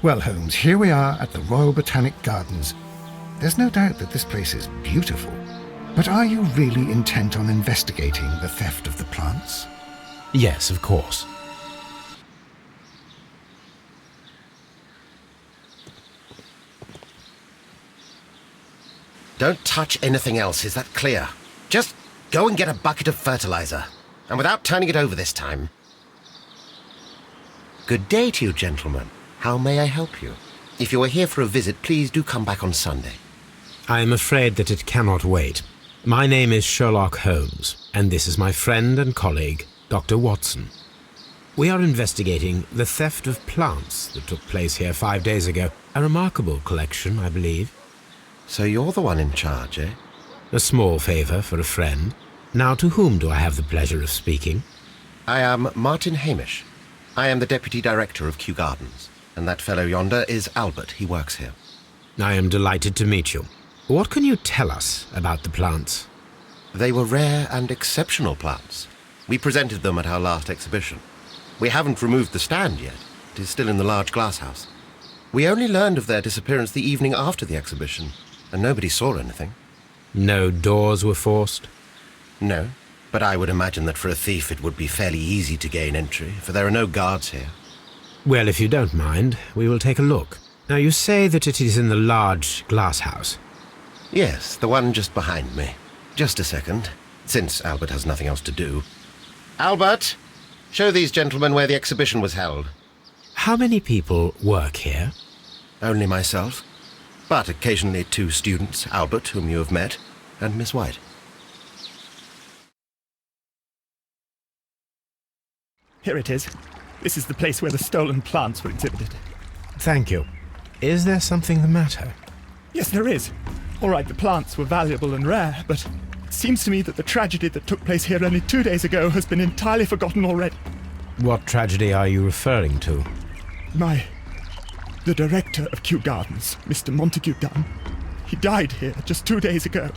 Well, Holmes, here we are at the Royal Botanic Gardens. There's no doubt that this place is beautiful. But are you really intent on investigating the theft of the plants? Yes, of course. Don't touch anything else, is that clear? Just go and get a bucket of fertilizer. And without turning it over this time. Good day to you, gentlemen. How may I help you? If you are here for a visit, please do come back on Sunday. I am afraid that it cannot wait. My name is Sherlock Holmes, and this is my friend and colleague, Dr. Watson. We are investigating the theft of plants that took place here 5 days ago. A remarkable collection, I believe. So you're the one in charge, eh? A small favour for a friend. Now, to whom do I have the pleasure of speaking? I am Martin Hamish. I am the Deputy Director of Kew Gardens. And that fellow yonder is Albert. He works here. I am delighted to meet you. What can you tell us about the plants? They were rare and exceptional plants. We presented them at our last exhibition. We haven't removed the stand yet. It is still in the large glass house. We only learned of their disappearance the evening after the exhibition, and nobody saw anything. No doors were forced? No, but I would imagine that for a thief it would be fairly easy to gain entry, for there are no guards here. Well, if you don't mind, we will take a look. Now, you say that it is in the large glass house. Yes, the one just behind me. Just a second, since Albert has nothing else to do. Albert, show these gentlemen where the exhibition was held. How many people work here? Only myself, but occasionally 2 students, Albert, whom you have met, and Miss White. Here it is. This is the place where the stolen plants were exhibited. Thank you. Is there something the matter? Yes, there is. All right, the plants were valuable and rare, but it seems to me that the tragedy that took place here only 2 days ago has been entirely forgotten already. What tragedy are you referring to? The director of Kew Gardens, Mr. Montague Dunn, he died here just 2 days ago.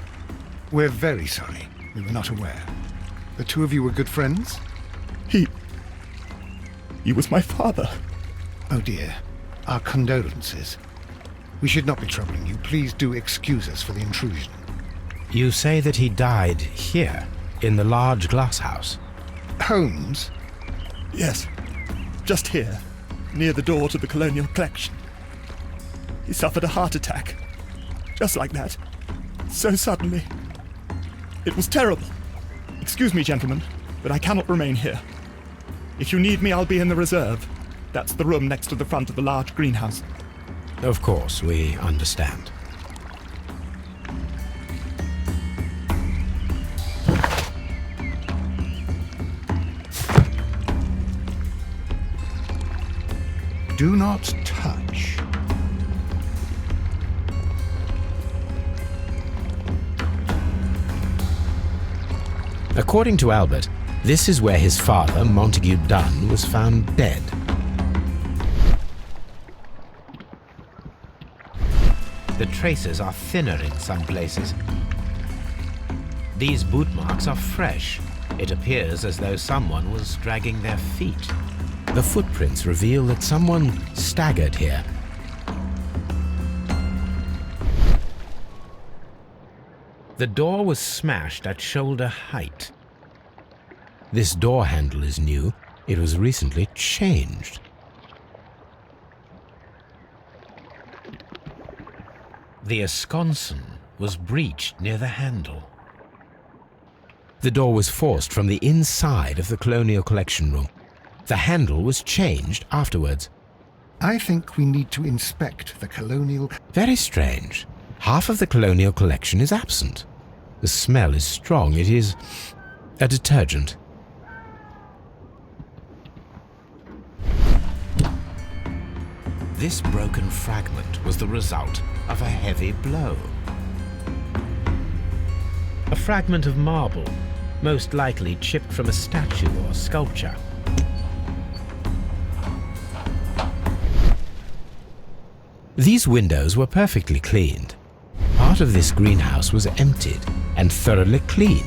We're very sorry. We were not aware. The two of you were good friends? He was my father. Oh dear. Our condolences. We should not be troubling you. Please do excuse us for the intrusion. You say that he died here, in the large glass house? Holmes? Yes, just here, near the door to the colonial collection. He suffered a heart attack. Just like that. So suddenly. It was terrible. Excuse me, gentlemen, but I cannot remain here. If you need me, I'll be in the reserve. That's the room next to the front of the large greenhouse. Of course, we understand. Do not touch. According to Albert, this is where his father, Montague Dunn, was found dead. The traces are thinner in some places. These boot marks are fresh. It appears as though someone was dragging their feet. The footprints reveal that someone staggered here. The door was smashed at shoulder height. This door handle is new. It was recently changed. The esconson was breached near the handle. The door was forced from the inside of the Colonial Collection room. The handle was changed afterwards. I think we need to inspect the colonial... Very strange. Half of the Colonial Collection is absent. The smell is strong. It is a detergent. This broken fragment was the result of a heavy blow. A fragment of marble, most likely chipped from a statue or sculpture. These windows were perfectly cleaned. Part of this greenhouse was emptied and thoroughly clean.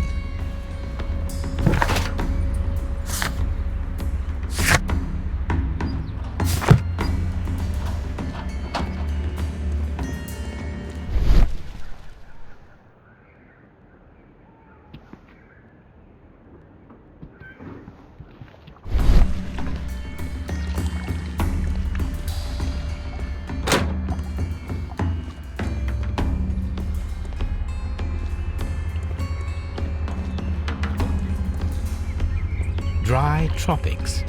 dry tropics.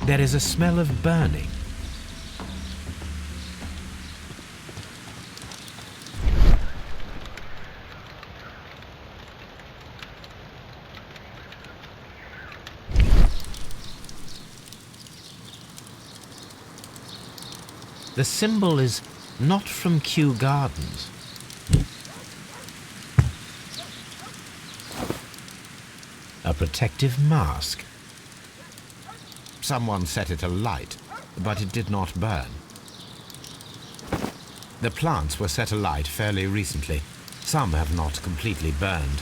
There is a smell of burning. The symbol is not from Kew Gardens. A protective mask. Someone set it alight, but it did not burn. The plants were set alight fairly recently. Some have not completely burned.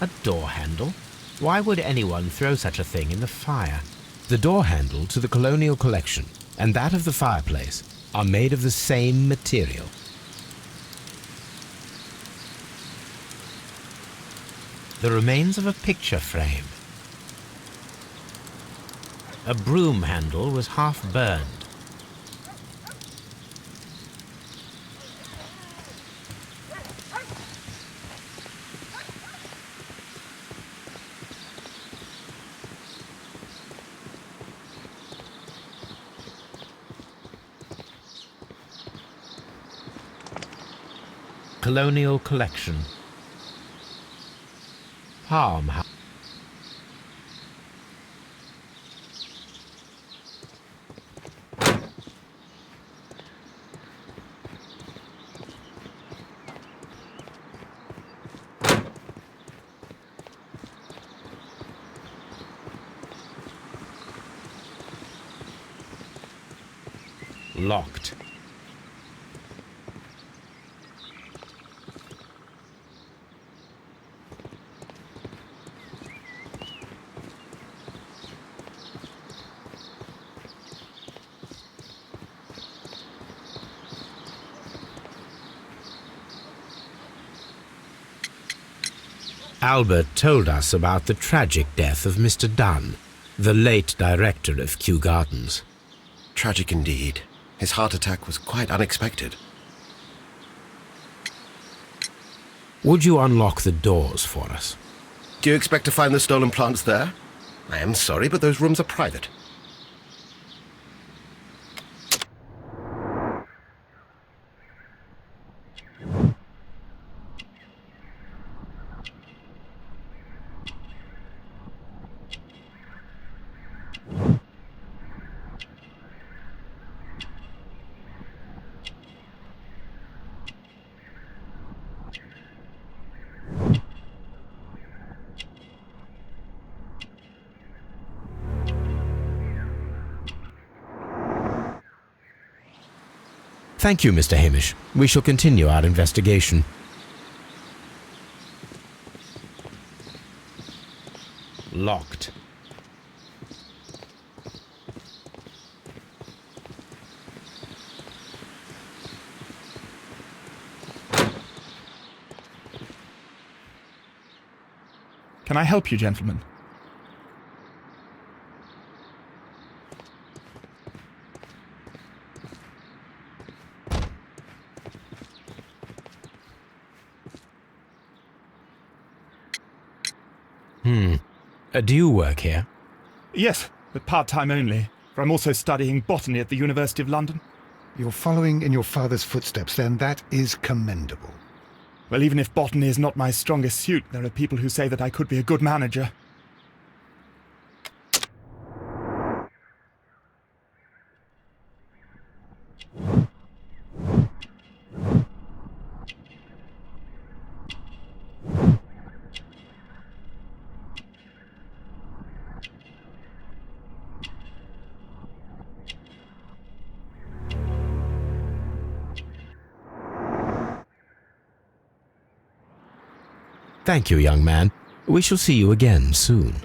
A door handle? Why would anyone throw such a thing in the fire? The door handle to the Colonial Collection and that of the fireplace are made of the same material. The remains of a picture frame. A broom handle was half burned. Colonial Collection. Palm. Locked. Albert told us about the tragic death of Mr. Dunn, the late director of Kew Gardens. Tragic indeed. His heart attack was quite unexpected. Would you unlock the doors for us? Do you expect to find the stolen plants there? I am sorry, but those rooms are private. Thank you, Mr. Hamish. We shall continue our investigation. Locked. Can I help you, gentlemen? Do you work here? Yes, but part-time only, for I'm also studying botany at the University of London. You're following in your father's footsteps, then. That is commendable. Well, even if botany is not my strongest suit, there are people who say that I could be a good manager. Thank you, young man. We shall see you again soon.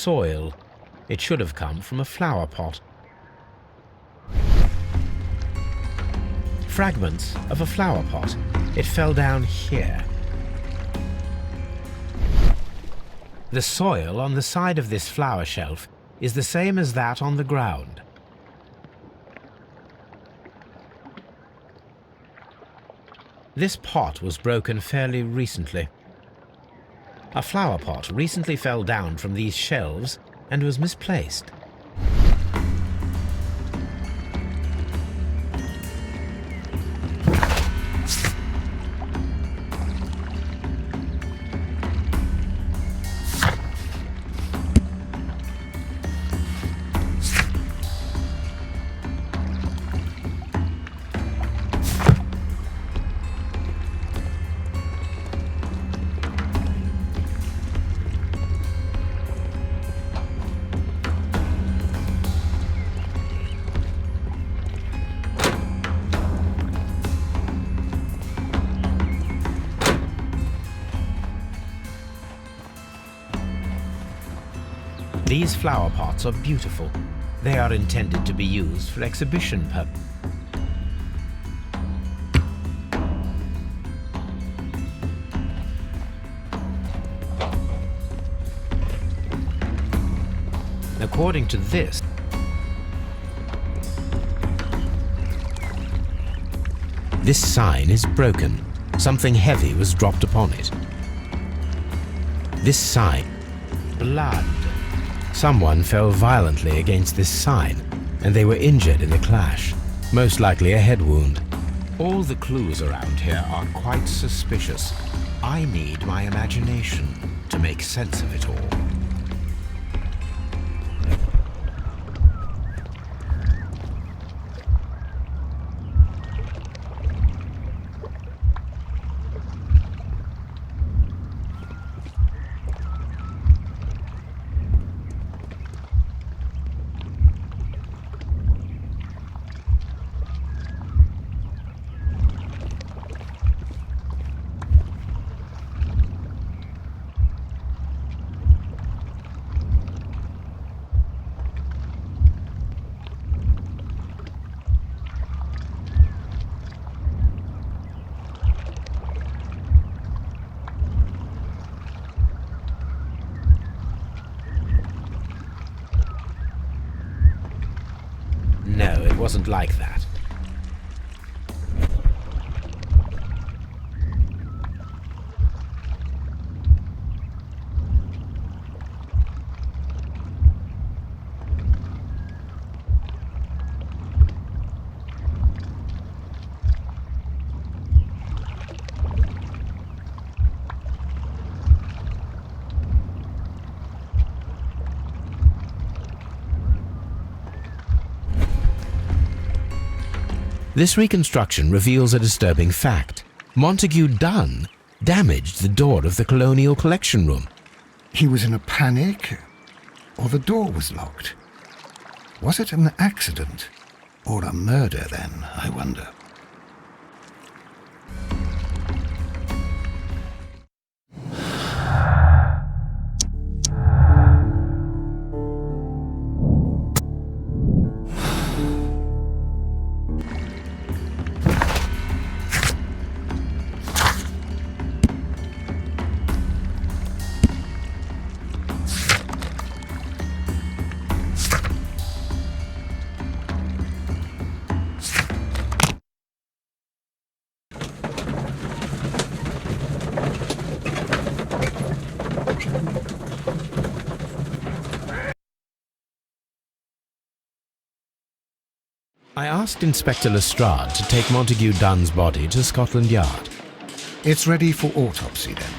soil. It should have come from a flower pot. Fragments of a flower pot. It fell down here. The soil on the side of this flower shelf is the same as that on the ground. This pot was broken fairly recently. A flower pot recently fell down from these shelves and was misplaced. These flower pots are beautiful. They are intended to be used for exhibition purposes. According to this, sign is broken. Something heavy was dropped upon it. This sign, blood. Someone fell violently against this sign, and they were injured in the clash, most likely a head wound. All the clues around here are quite suspicious. I need my imagination to make sense of it all. No, it wasn't like that. This reconstruction reveals a disturbing fact. Montague Dunn damaged the door of the Colonial Collection Room. He was in a panic, or the door was locked. Was it an accident, or a murder then, I wonder? I asked Inspector Lestrade to take Montague Dunn's body to Scotland Yard. It's ready for autopsy then.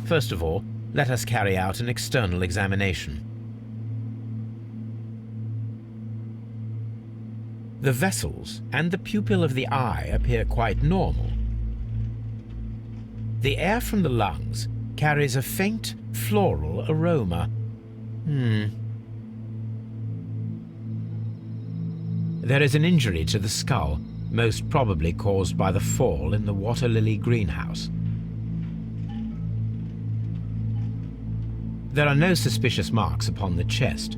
First of all, let us carry out an external examination. The vessels and the pupil of the eye appear quite normal. The air from the lungs carries a faint floral aroma. There is an injury to the skull, most probably caused by the fall in the water lily greenhouse. There are no suspicious marks upon the chest.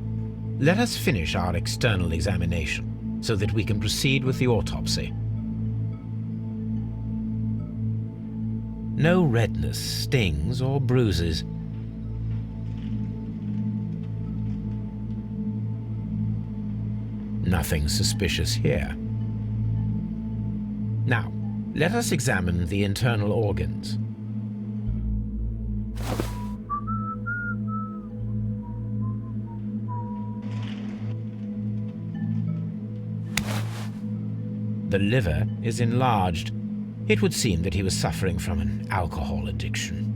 Let us finish our external examination so that we can proceed with the autopsy. No redness, stings, or bruises. Nothing suspicious here. Now, let us examine the internal organs. The liver is enlarged. It would seem that he was suffering from an alcohol addiction.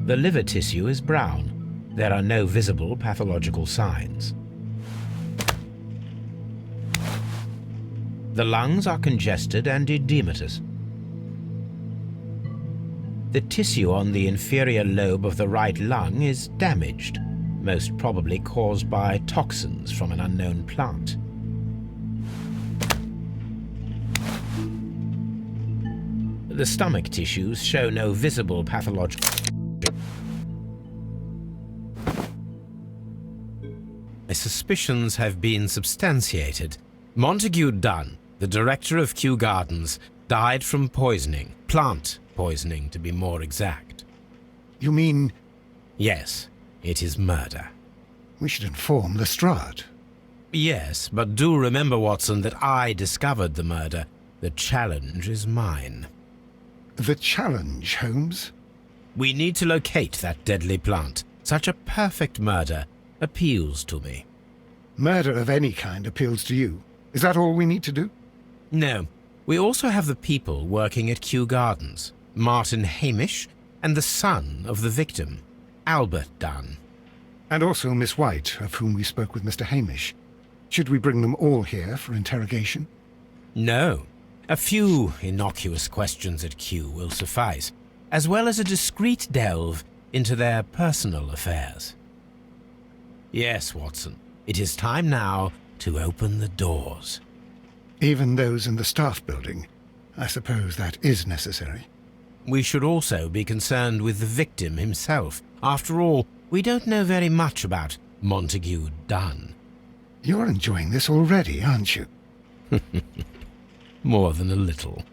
The liver tissue is brown. There are no visible pathological signs. The lungs are congested and edematous. The tissue on the inferior lobe of the right lung is damaged, most probably caused by toxins from an unknown plant. The stomach tissues show no visible pathological. My suspicions have been substantiated. Montague Dunn, the director of Kew Gardens, died from poisoning. Plant poisoning, to be more exact. You mean... Yes, it is murder. We should inform Lestrade. Yes, but do remember, Watson, that I discovered the murder. The challenge is mine. The challenge, Holmes? We need to locate that deadly plant. Such a perfect murder appeals to me. Murder of any kind appeals to you. Is that all we need to do? No. We also have the people working at Kew Gardens. Martin Hamish and the son of the victim, Albert Dunn. And also Miss White, of whom we spoke with Mr. Hamish. Should we bring them all here for interrogation? No. A few innocuous questions at Kew will suffice, as well as a discreet delve into their personal affairs. Yes, Watson, it is time now to open the doors. Even those in the staff building? I suppose that is necessary. We should also be concerned with the victim himself. After all, we don't know very much about Montague Dunn. You're enjoying this already, aren't you? More than a little.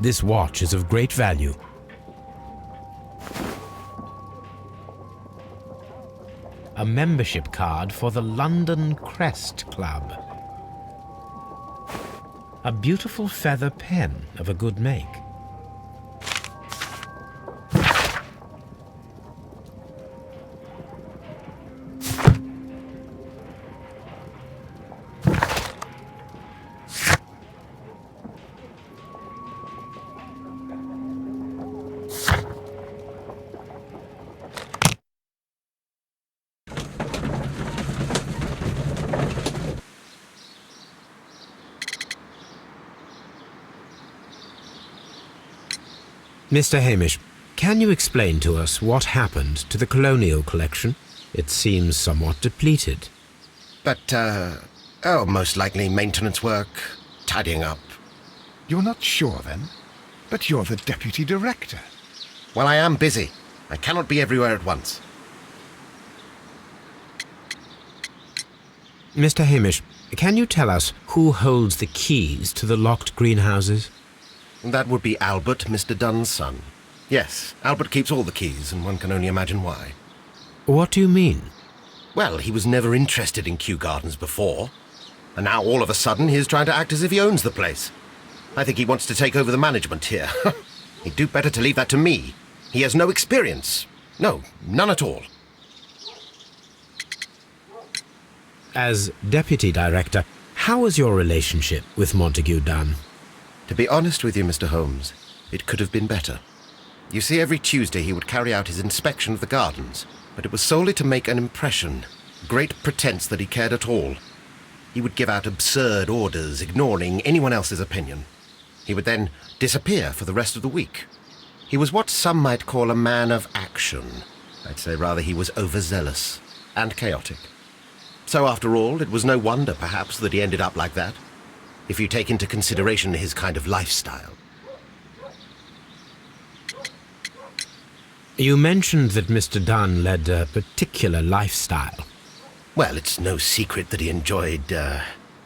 This watch is of great value. A membership card for the London Crest Club. A beautiful feather pen of a good make. Mr. Hamish, can you explain to us what happened to the colonial collection? It seems somewhat depleted. But, most likely maintenance work, tidying up. You're not sure, then? But you're the deputy director. Well, I am busy. I cannot be everywhere at once. Mr. Hamish, can you tell us who holds the keys to the locked greenhouses? That would be Albert, Mr. Dunn's son. Yes, Albert keeps all the keys, and one can only imagine why. What do you mean? Well, he was never interested in Kew Gardens before, and now all of a sudden he's trying to act as if he owns the place. I think he wants to take over the management here. He'd do better to leave that to me. He has no experience. No, none at all. As deputy director, how was your relationship with Montague Dunn? To be honest with you, Mr. Holmes, it could have been better. You see, every Tuesday he would carry out his inspection of the gardens, but it was solely to make an impression, great pretense that he cared at all. He would give out absurd orders, ignoring anyone else's opinion. He would then disappear for the rest of the week. He was what some might call a man of action. I'd say rather he was overzealous and chaotic. So after all, it was no wonder, perhaps, that he ended up like that, if you take into consideration his kind of lifestyle. You mentioned that Mr. Dunn led a particular lifestyle. Well, it's no secret that he enjoyed,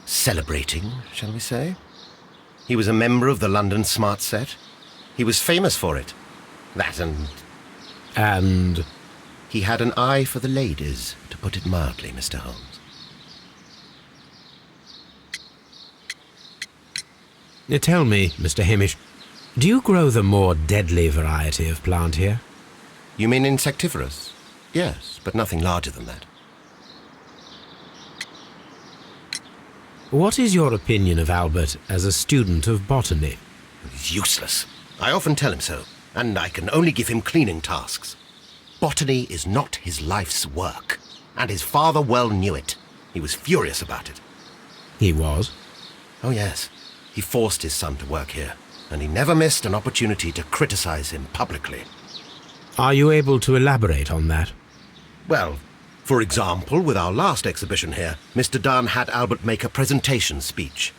celebrating, shall we say? He was a member of the London Smart Set. He was famous for it. That and... And... He had an eye for the ladies, to put it mildly, Mr. Holmes. Tell me, Mr. Hamish, do you grow the more deadly variety of plant here? You mean insectivorous? Yes, but nothing larger than that. What is your opinion of Albert as a student of botany? He's useless. I often tell him so, and I can only give him cleaning tasks. Botany is not his life's work, and his father well knew it. He was furious about it. He was? Oh, yes. He forced his son to work here, and he never missed an opportunity to criticize him publicly. Are you able to elaborate on that? Well, for example, with our last exhibition here, Mr. Dunn had Albert make a presentation speech.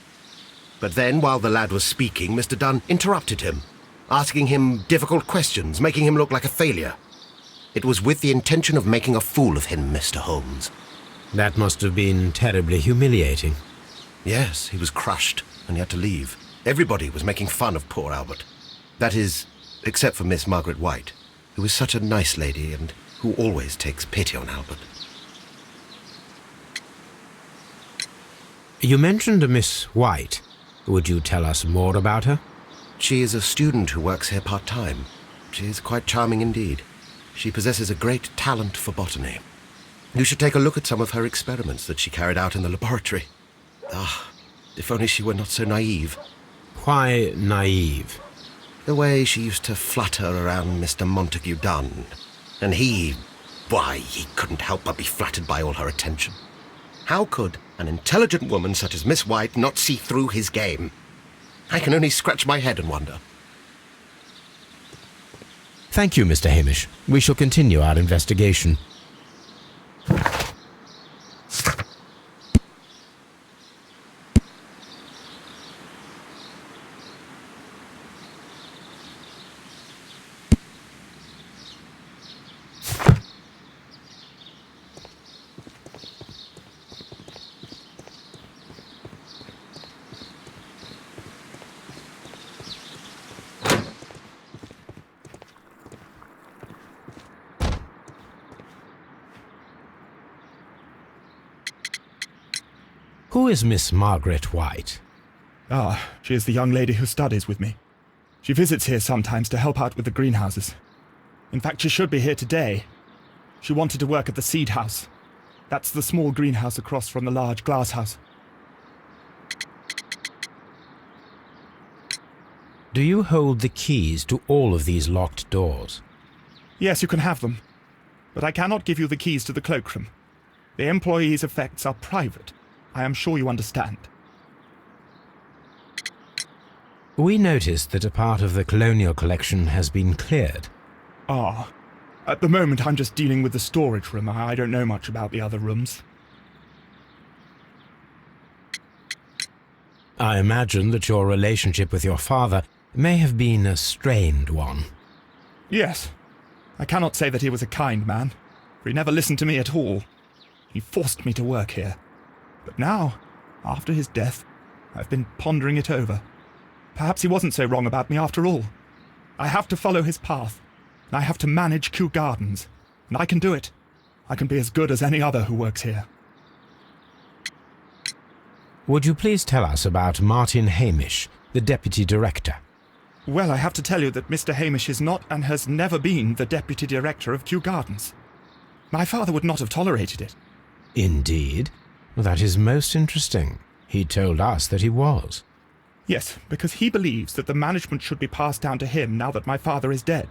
But then, while the lad was speaking, Mr. Dunn interrupted him, asking him difficult questions, making him look like a failure. It was with the intention of making a fool of him, Mr. Holmes. That must have been terribly humiliating. Yes, he was crushed, and he had to leave. Everybody was making fun of poor Albert. That is, except for Miss Margaret White, who is such a nice lady and who always takes pity on Albert. You mentioned a Miss White. Would you tell us more about her? She is a student who works here part-time. She is quite charming indeed. She possesses a great talent for botany. You should take a look at some of her experiments that she carried out in the laboratory. Ah, if only she were not so naive. Why naive? The way she used to flutter around Mr. Montague Dunn. And he couldn't help but be flattered by all her attention. How could an intelligent woman such as Miss White not see through his game? I can only scratch my head and wonder. Thank you, Mr. Hamish. We shall continue our investigation. Who is Miss Margaret White? Ah, she is the young lady who studies with me. She visits here sometimes to help out with the greenhouses. In fact, she should be here today. She wanted to work at the seed house. That's the small greenhouse across from the large glass house. Do you hold the keys to all of these locked doors? Yes, you can have them. But I cannot give you the keys to the cloakroom. The employees' effects are private. I am sure you understand. We noticed that a part of the colonial collection has been cleared. Ah, at the moment I'm just dealing with the storage room. I don't know much about the other rooms. I imagine that your relationship with your father may have been a strained one. Yes. I cannot say that he was a kind man, for he never listened to me at all. He forced me to work here. But now, after his death, I've been pondering it over. Perhaps he wasn't so wrong about me after all. I have to follow his path. I have to manage Kew Gardens. And I can do it. I can be as good as any other who works here. Would you please tell us about Martin Hamish, the deputy director? Well, I have to tell you that Mr. Hamish is not and has never been the deputy director of Kew Gardens. My father would not have tolerated it. Indeed? Well, that is most interesting. He told us that he was. Yes, because he believes that the management should be passed down to him now that my father is dead.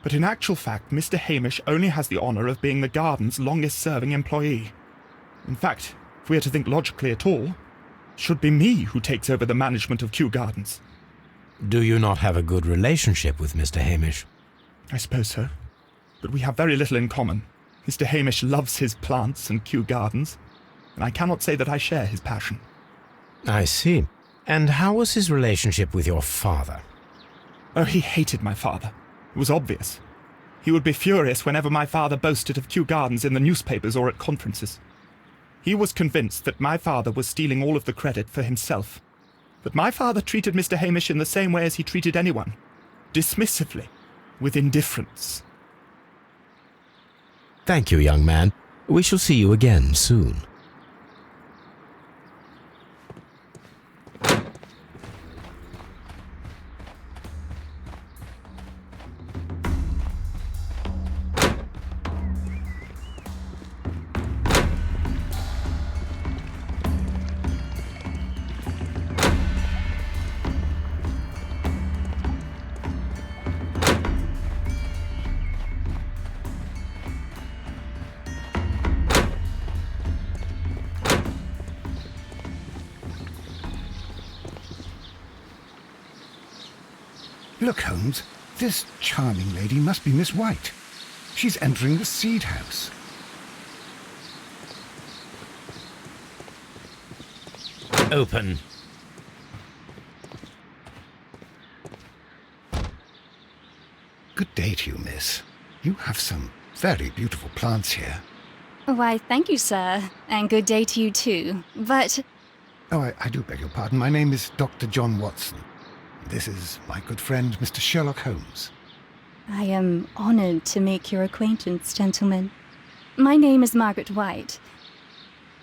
But in actual fact, Mr. Hamish only has the honour of being the garden's longest-serving employee. In fact, if we are to think logically at all, it should be me who takes over the management of Kew Gardens. Do you not have a good relationship with Mr. Hamish? I suppose so. But we have very little in common. Mr. Hamish loves his plants and Kew Gardens, and I cannot say that I share his passion. I see. And how was his relationship with your father? Oh, he hated my father. It was obvious. He would be furious whenever my father boasted of Kew Gardens in the newspapers or at conferences. He was convinced that my father was stealing all of the credit for himself. But my father treated Mr. Hamish in the same way as he treated anyone. Dismissively. With indifference. Thank you, young man. We shall see you again soon. Look, Holmes, this charming lady must be Miss White. She's entering the seed house. Open. Good day to you, miss. You have some very beautiful plants here. Why, thank you, sir. And good day to you, too. But... Oh, I do beg your pardon. My name is Dr. John Watson. This is my good friend, Mr. Sherlock Holmes. I am honoured to make your acquaintance, gentlemen. My name is Margaret White.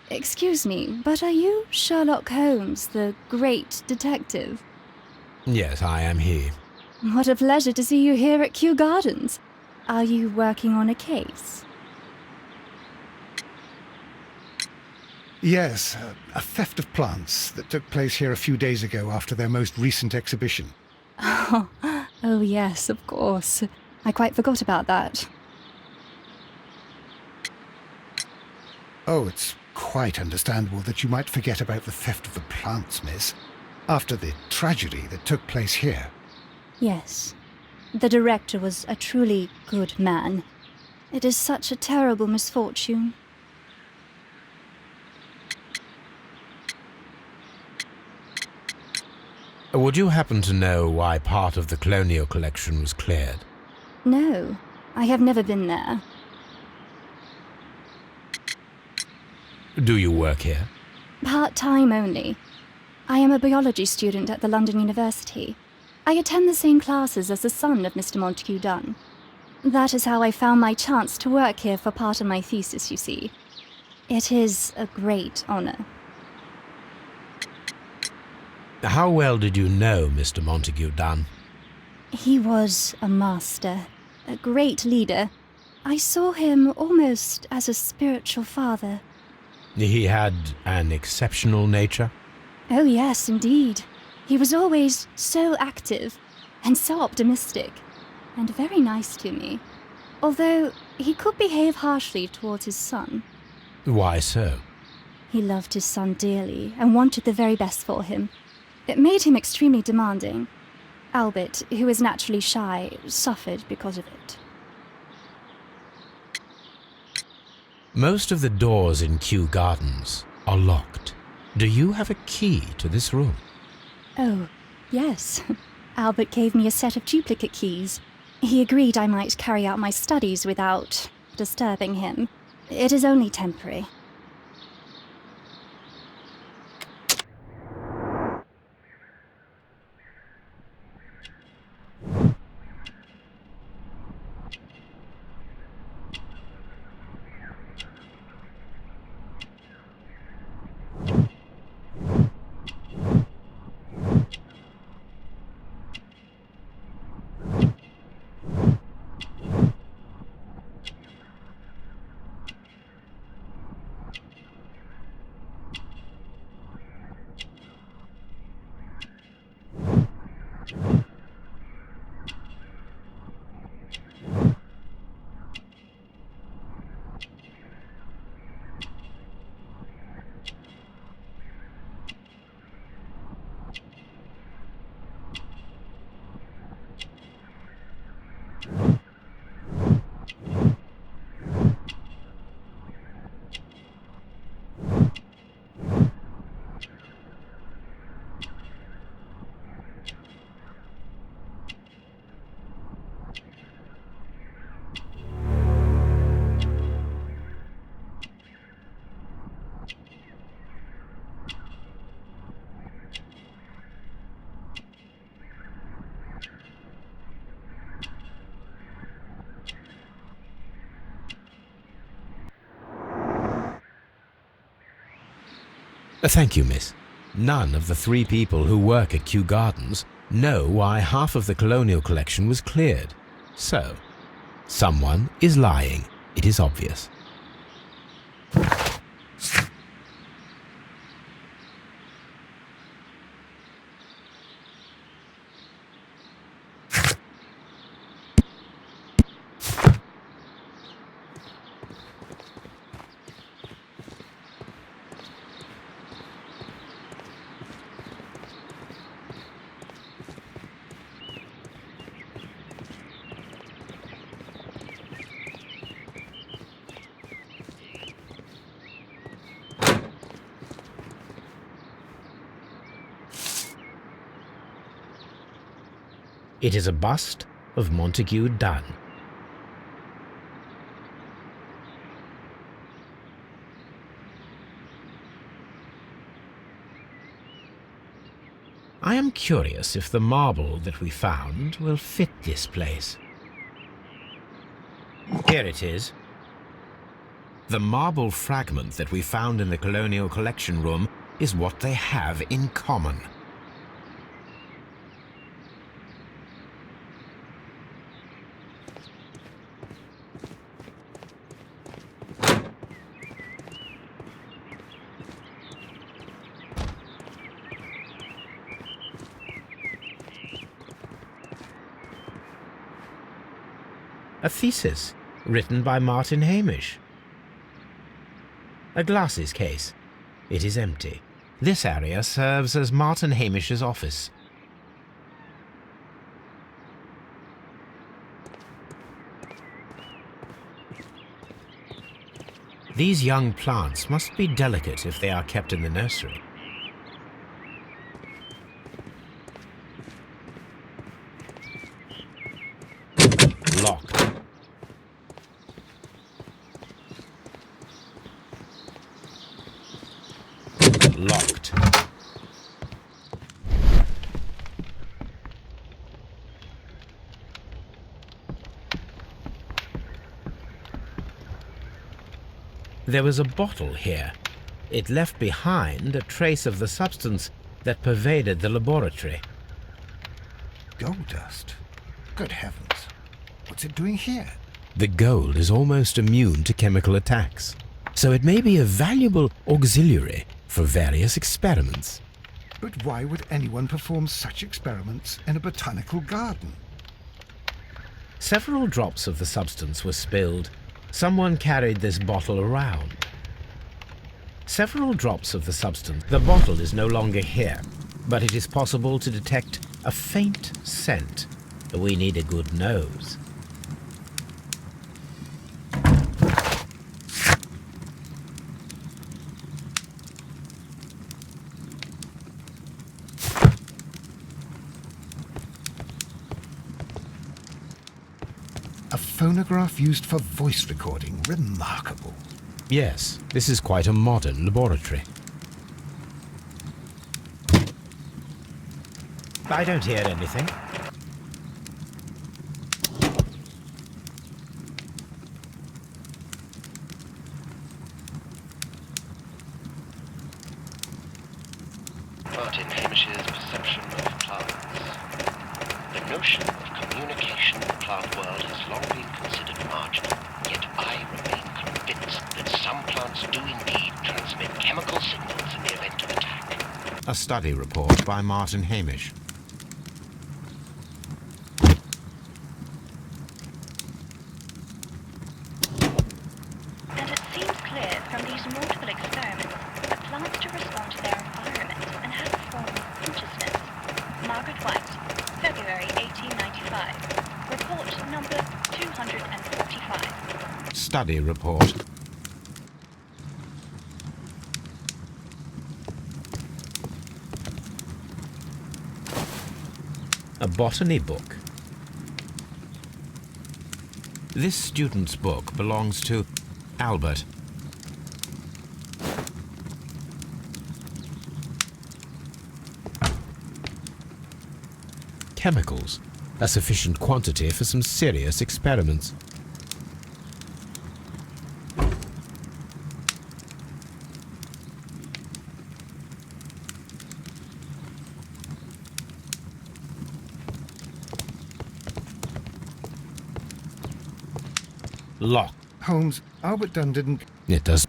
Excuse me, but are you Sherlock Holmes, the great detective? Yes, I am he. What a pleasure to see you here at Kew Gardens. Are you working on a case? Yes, a theft of plants that took place here a few days ago after their most recent exhibition. Oh yes, of course. I quite forgot about that. Oh, it's quite understandable that you might forget about the theft of the plants, miss, after the tragedy that took place here. Yes. The director was a truly good man. It is such a terrible misfortune. Would you happen to know why part of the colonial collection was cleared? No, I have never been there. Do you work here? Part-time only. I am a biology student at the London University. I attend the same classes as the son of Mr. Montague Dunn. That is how I found my chance to work here for part of my thesis, you see. It is a great honour. How well did you know Mr. Montague Dunn? He was a master, a great leader. I saw him almost as a spiritual father. He had an exceptional nature? Oh yes, indeed. He was always so active and so optimistic, and very nice to me. Although he could behave harshly towards his son. Why so? He loved his son dearly and wanted the very best for him. It made him extremely demanding. Albert, who is naturally shy, suffered because of it. Most of the doors in Kew Gardens are locked. Do you have a key to this room? Oh, yes. Albert gave me a set of duplicate keys. He agreed I might carry out my studies without disturbing him. It is only temporary. Thank you, miss. None of the 3 people who work at Kew Gardens know why half of the colonial collection was cleared. So, someone is lying. It is obvious. It is a bust of Montague Dunn. I am curious if the marble that we found will fit this place. Here it is. The marble fragment that we found in the Colonial Collection Room is what they have in common. A thesis written by Martin Hamish. A glasses case. It is empty. This area serves as Martin Hamish's office. These young plants must be delicate if they are kept in the nursery. Locked. Locked. There was a bottle here. It left behind a trace of the substance that pervaded the laboratory. Gold dust? Good heavens. What's it doing here? The gold is almost immune to chemical attacks, so it may be a valuable auxiliary for various experiments. But why would anyone perform such experiments in a botanical garden? Several drops of the substance were spilled. Someone carried this bottle around. Several drops of the substance. The bottle is no longer here, but it is possible to detect a faint scent. We need a good nose. A phonograph used for voice recording. Remarkable. Yes, this is quite a modern laboratory. I don't hear anything. Martin Hamish's perception of plants. The notion of communication in the plant world has long been considered marginal, yet I remain convinced that some plants do indeed transmit chemical signals in the event of attack. A study report by Martin Hamish. And it seems clear from these multiple experiments that plants do respond to their environment and have a form of consciousness. Margaret White, February 1895. Report number 245. Study report. A botany book. This student's book belongs to Albert. Chemicals, a sufficient quantity for some serious experiments. lock. Holmes, Albert Dunn didn't... It does.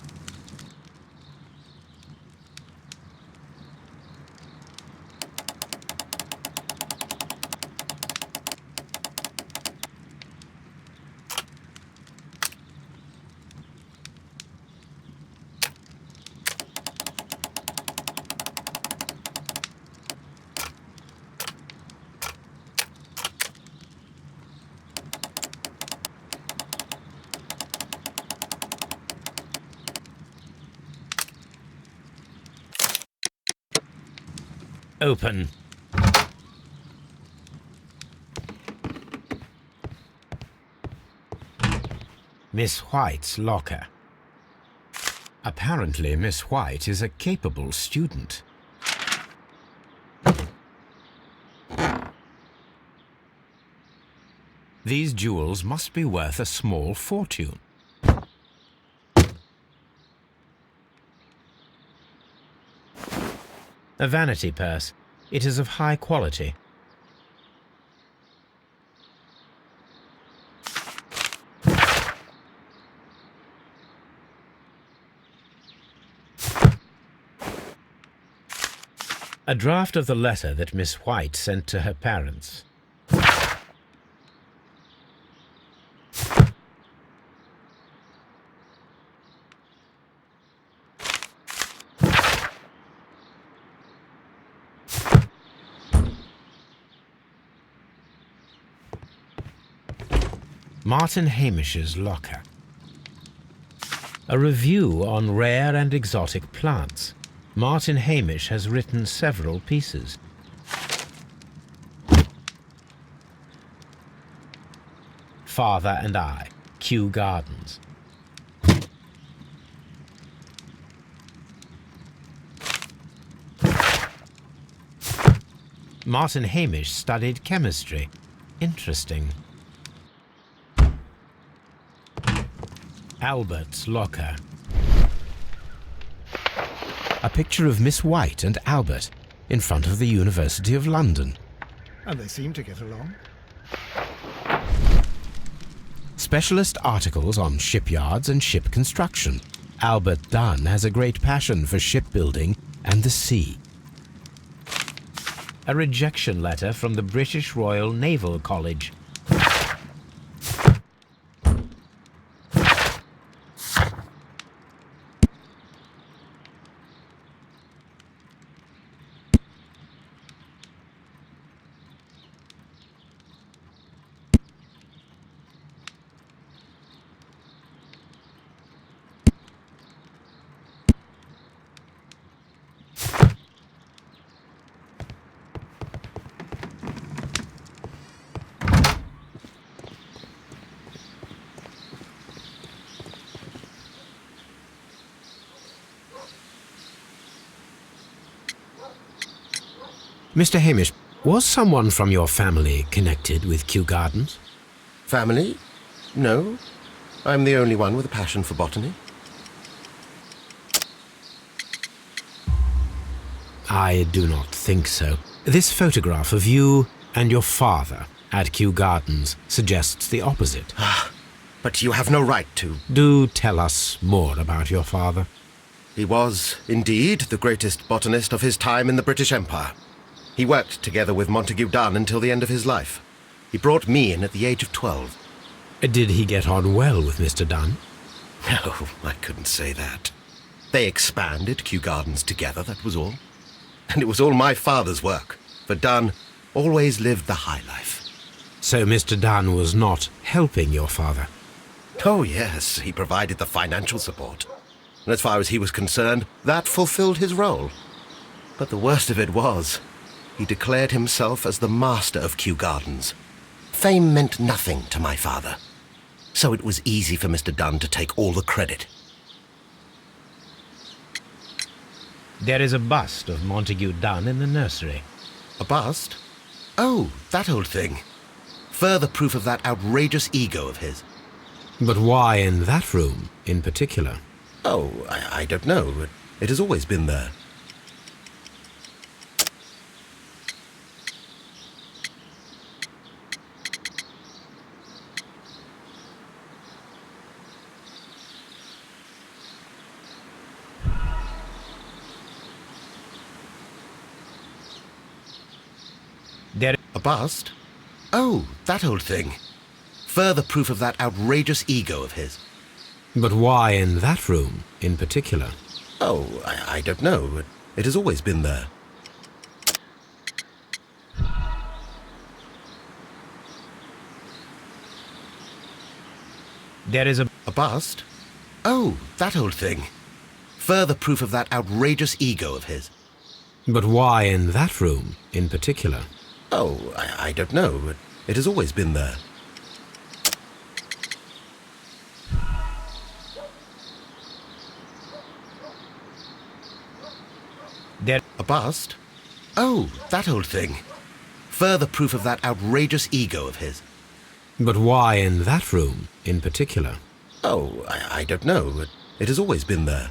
Open. Miss White's locker. Apparently, Miss White is a capable student. These jewels must be worth a small fortune. A vanity purse. It is of high quality. A draft of the letter that Miss White sent to her parents. Martin Hamish's locker. A review on rare and exotic plants. Martin Hamish has written several pieces. Father and I, Kew Gardens. Martin Hamish studied chemistry. Interesting. Albert's locker. A picture of Miss White and Albert in front of the University of London. And they seem to get along. Specialist articles on shipyards and ship construction. Albert Dunn has a great passion for shipbuilding and the sea. A rejection letter from the British Royal Naval College. Mr. Hamish, was someone from your family connected with Kew Gardens? Family? No. I'm the only one with a passion for botany. I do not think so. This photograph of you and your father at Kew Gardens suggests the opposite. But you have no right to. Do tell us more about your father. He was, indeed, the greatest botanist of his time in the British Empire. He worked together with Montague Dunn until the end of his life. He brought me in at the age of 12. Did he get on well with Mr. Dunn? No, I couldn't say that. They expanded Kew Gardens together, that was all. And it was all my father's work, for Dunn always lived the high life. So Mr. Dunn was not helping your father? Oh, yes, he provided the financial support. And as far as he was concerned, that fulfilled his role. But the worst of it was, he declared himself as the master of Kew Gardens. Fame meant nothing to my father, so it was easy for Mr. Dunn to take all the credit. There is a bust of Montague Dunn in the nursery. A bust? Oh, that old thing. Further proof of that outrageous ego of his. But why in that room in particular? Oh, I don't know. It has always been there. bust? Oh, that old thing. Further proof of that outrageous ego of his. But why in that room in particular? Oh, I don't know. It has always been there. There is a bust? Oh, that old thing. Further proof of that outrageous ego of his. But why in that room in particular? Oh, I don't know. It has always been there. There a bust? Oh, that old thing. Further proof of that outrageous ego of his. But why in that room in particular? Oh, I don't know. It has always been there.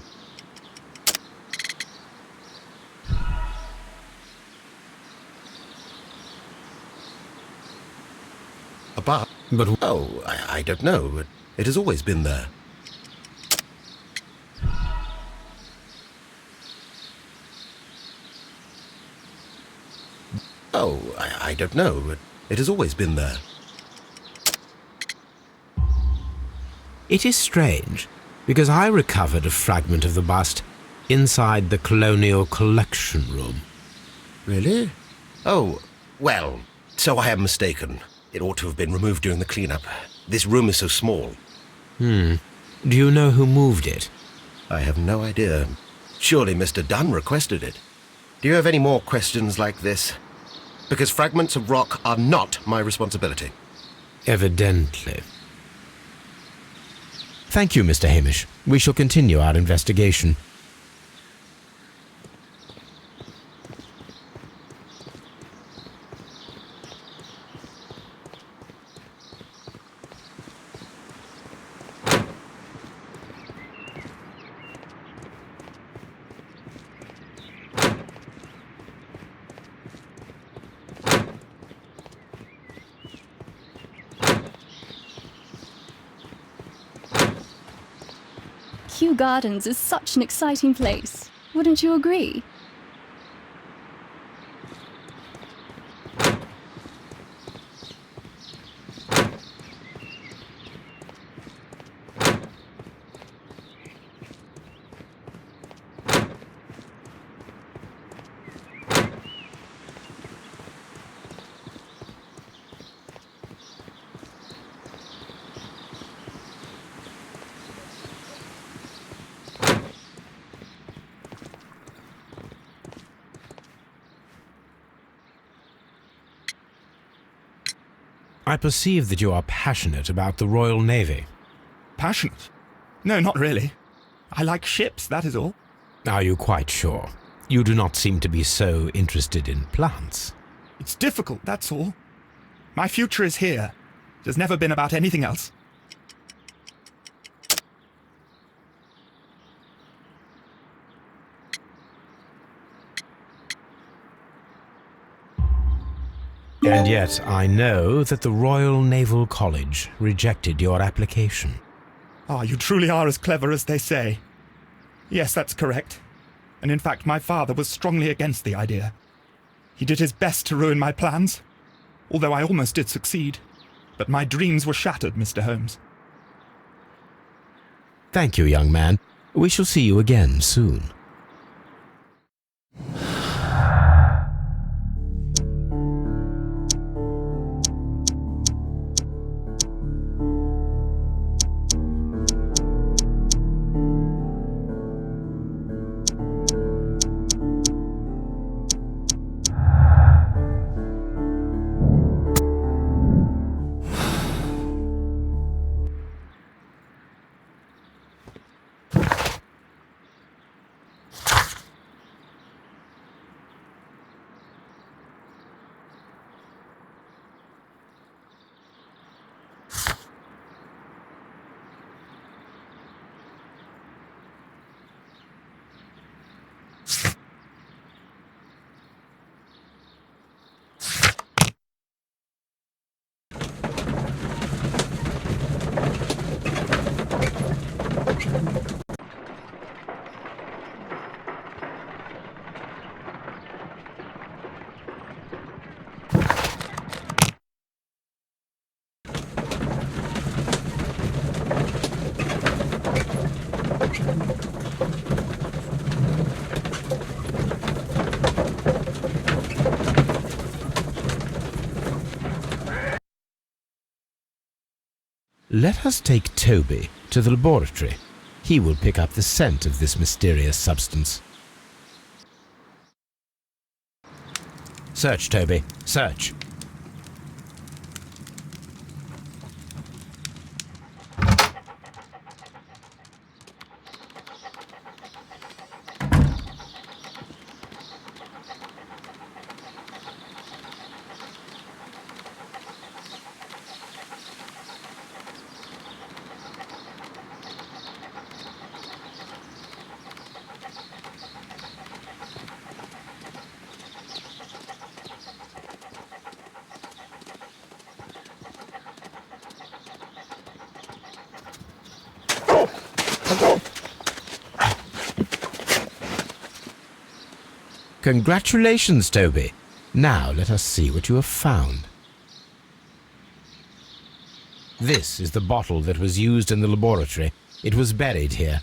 But oh, I don't know. It has always been there. Oh, I don't know. It has always been there. It is strange, because I recovered a fragment of the bust inside the Colonial Collection Room. Really? Oh, well, so I am mistaken. It ought to have been removed during the cleanup. This room is so small. Do you know who moved it? I have no idea. Surely Mr. Dunn requested it. Do you have any more questions like this? Because fragments of rock are not my responsibility. Evidently. Thank you, Mr. Hamish. We shall continue our investigation. Kew Gardens is such an exciting place. Wouldn't you agree? I perceive that you are passionate about the Royal Navy. Passionate? No, not really. I like ships, that is all. Are you quite sure? You do not seem to be so interested in plants. It's difficult, that's all. My future is here. It has never been about anything else. And yet I know that the Royal Naval College rejected your application. Ah, you truly are as clever as they say. Yes, that's correct. And in fact, my father was strongly against the idea. He did his best to ruin my plans, although I almost did succeed. But my dreams were shattered, Mr. Holmes. Thank you, young man. We shall see you again soon. Let us take Toby to the laboratory. He will pick up the scent of this mysterious substance. Search, Toby. Search. Congratulations, Toby. Now let us see what you have found. This is the bottle that was used in the laboratory. It was buried here.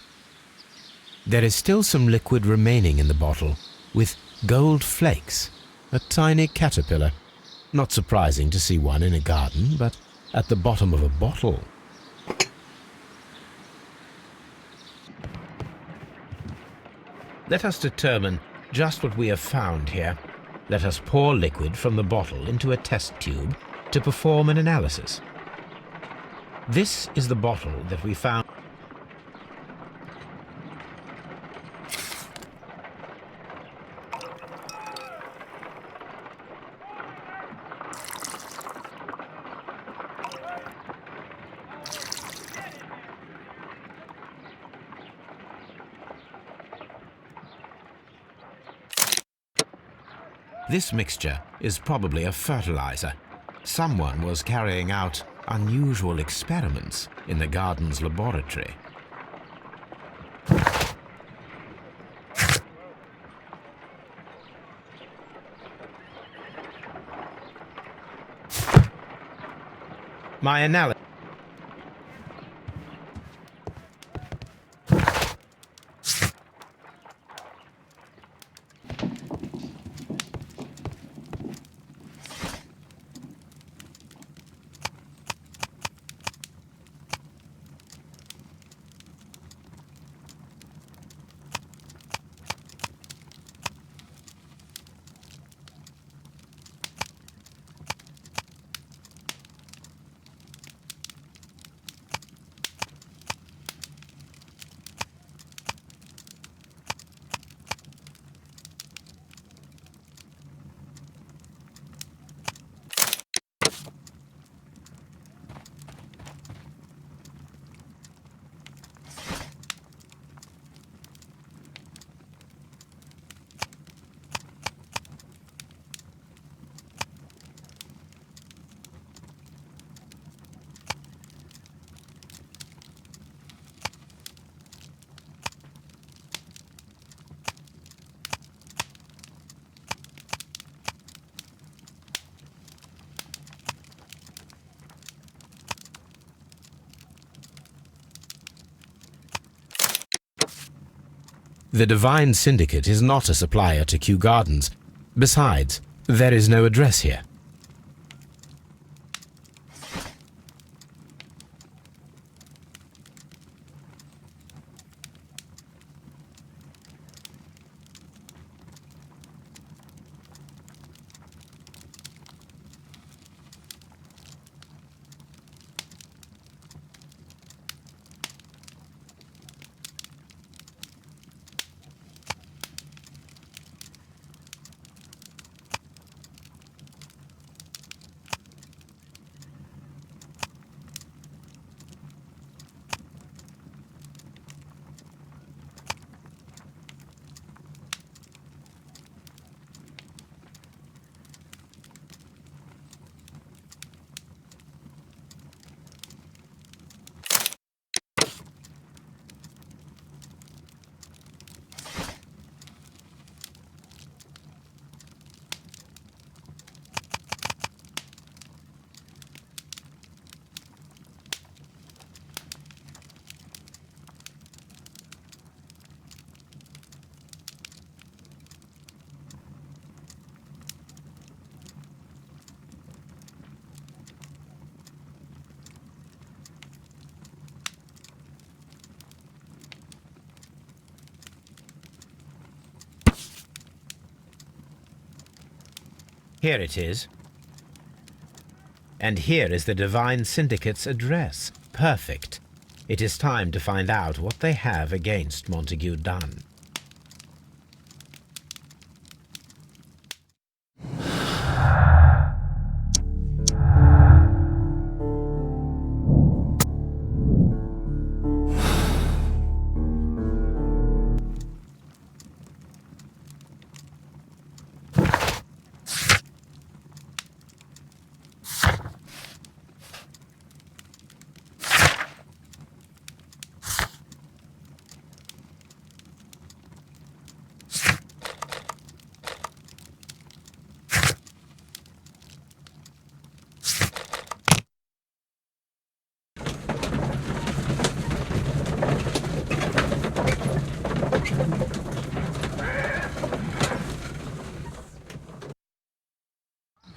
There is still some liquid remaining in the bottle, with gold flakes, a tiny caterpillar. Not surprising to see one in a garden, but at the bottom of a bottle. Let us determine just what we have found here. Let us pour liquid from the bottle into a test tube to perform an analysis. This is the bottle that we found. This mixture is probably a fertilizer. Someone was carrying out unusual experiments in the garden's laboratory. My analysis. The Divine Syndicate is not a supplier to Kew Gardens. Besides, there is no address here. Here it is. And here is the Divine Syndicate's address. Perfect. It is time to find out what they have against Montague Dunn.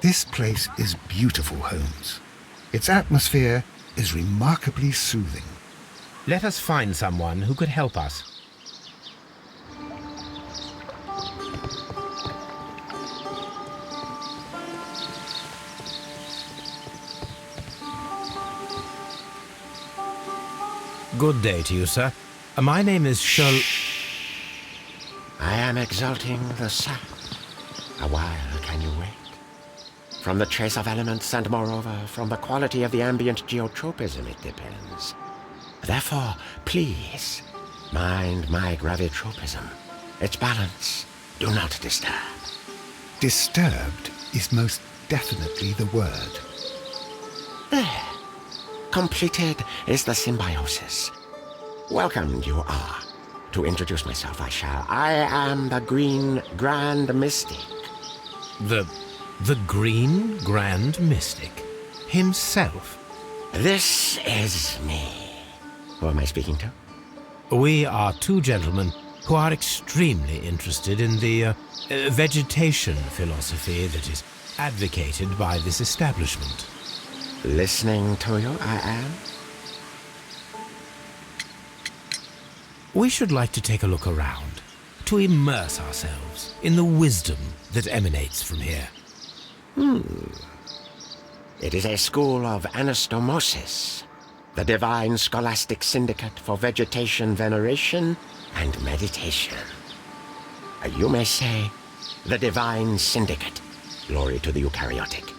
This place is beautiful, Holmes. Its atmosphere is remarkably soothing. Let us find someone who could help us. Good day to you, sir. My name is Sherlock. I am exalting the sun. A while can you wait? From the trace of elements and moreover from the quality of the ambient geotropism it depends. Therefore, please, mind my gravitropism. Its balance, do not disturb. Disturbed is most definitely the word. There. Completed is the symbiosis. Welcome you are. To introduce myself I shall. I am the Green Grand Mystic. The Green Grand Mystic himself. This is me. Who am I speaking to? We are two gentlemen who are extremely interested in the vegetation philosophy that is advocated by this establishment. Listening to you, I am. We should like to take a look around, to immerse ourselves in the wisdom that emanates from here. It is a school of anastomosis, the divine scholastic syndicate for vegetation veneration and meditation. You may say, the divine syndicate, glory to the eukaryotic.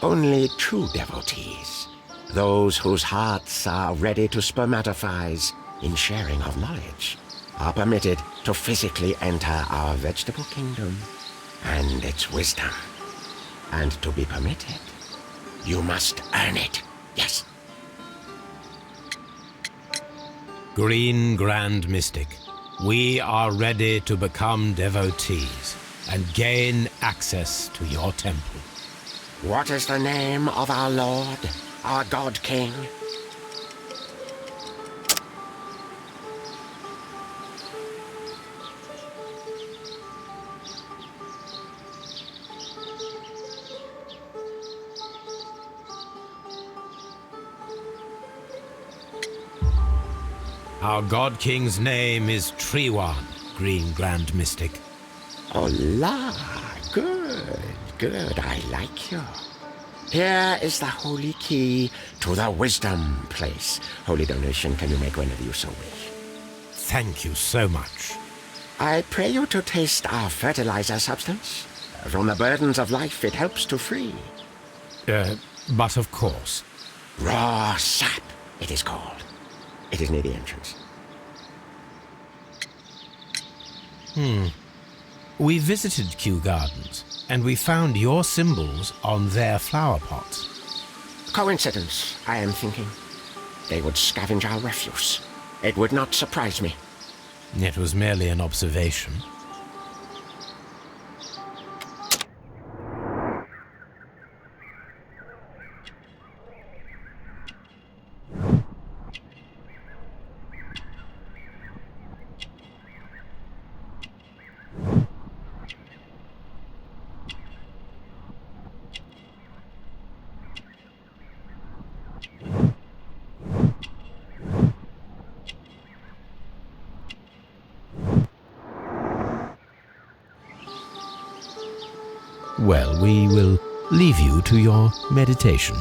Only true devotees, those whose hearts are ready to spermatophize in sharing of knowledge, are permitted to physically enter our vegetable kingdom and its wisdom. And to be permitted, you must earn it. Yes. Green Grand Mystic, we are ready to become devotees and gain access to your temple. What is the name of our Lord, our God King? Our God King's name is Treewan, Green Grand Mystic. Oh la, good, I like you. Here is the holy key to the wisdom place. Holy donation can you make whenever you so wish. Thank you so much. I pray you to taste our fertilizer substance. From the burdens of life it helps to free. But of course. Raw sap, it is called. It is near the entrance. We visited Kew Gardens, and we found your symbols on their flower pots. Coincidence, I am thinking. They would scavenge our refuse. It would not surprise me. It was merely an observation. Well, we will leave you to your meditation.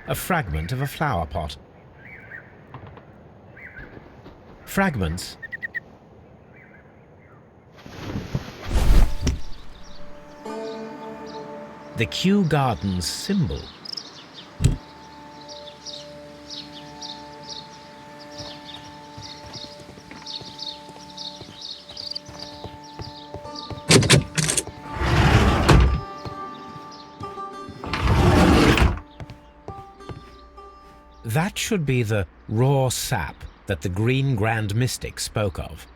A fragment of a flower pot. Fragments. The Kew Gardens symbol. That should be the raw sap that the Green Grand Mystic spoke of.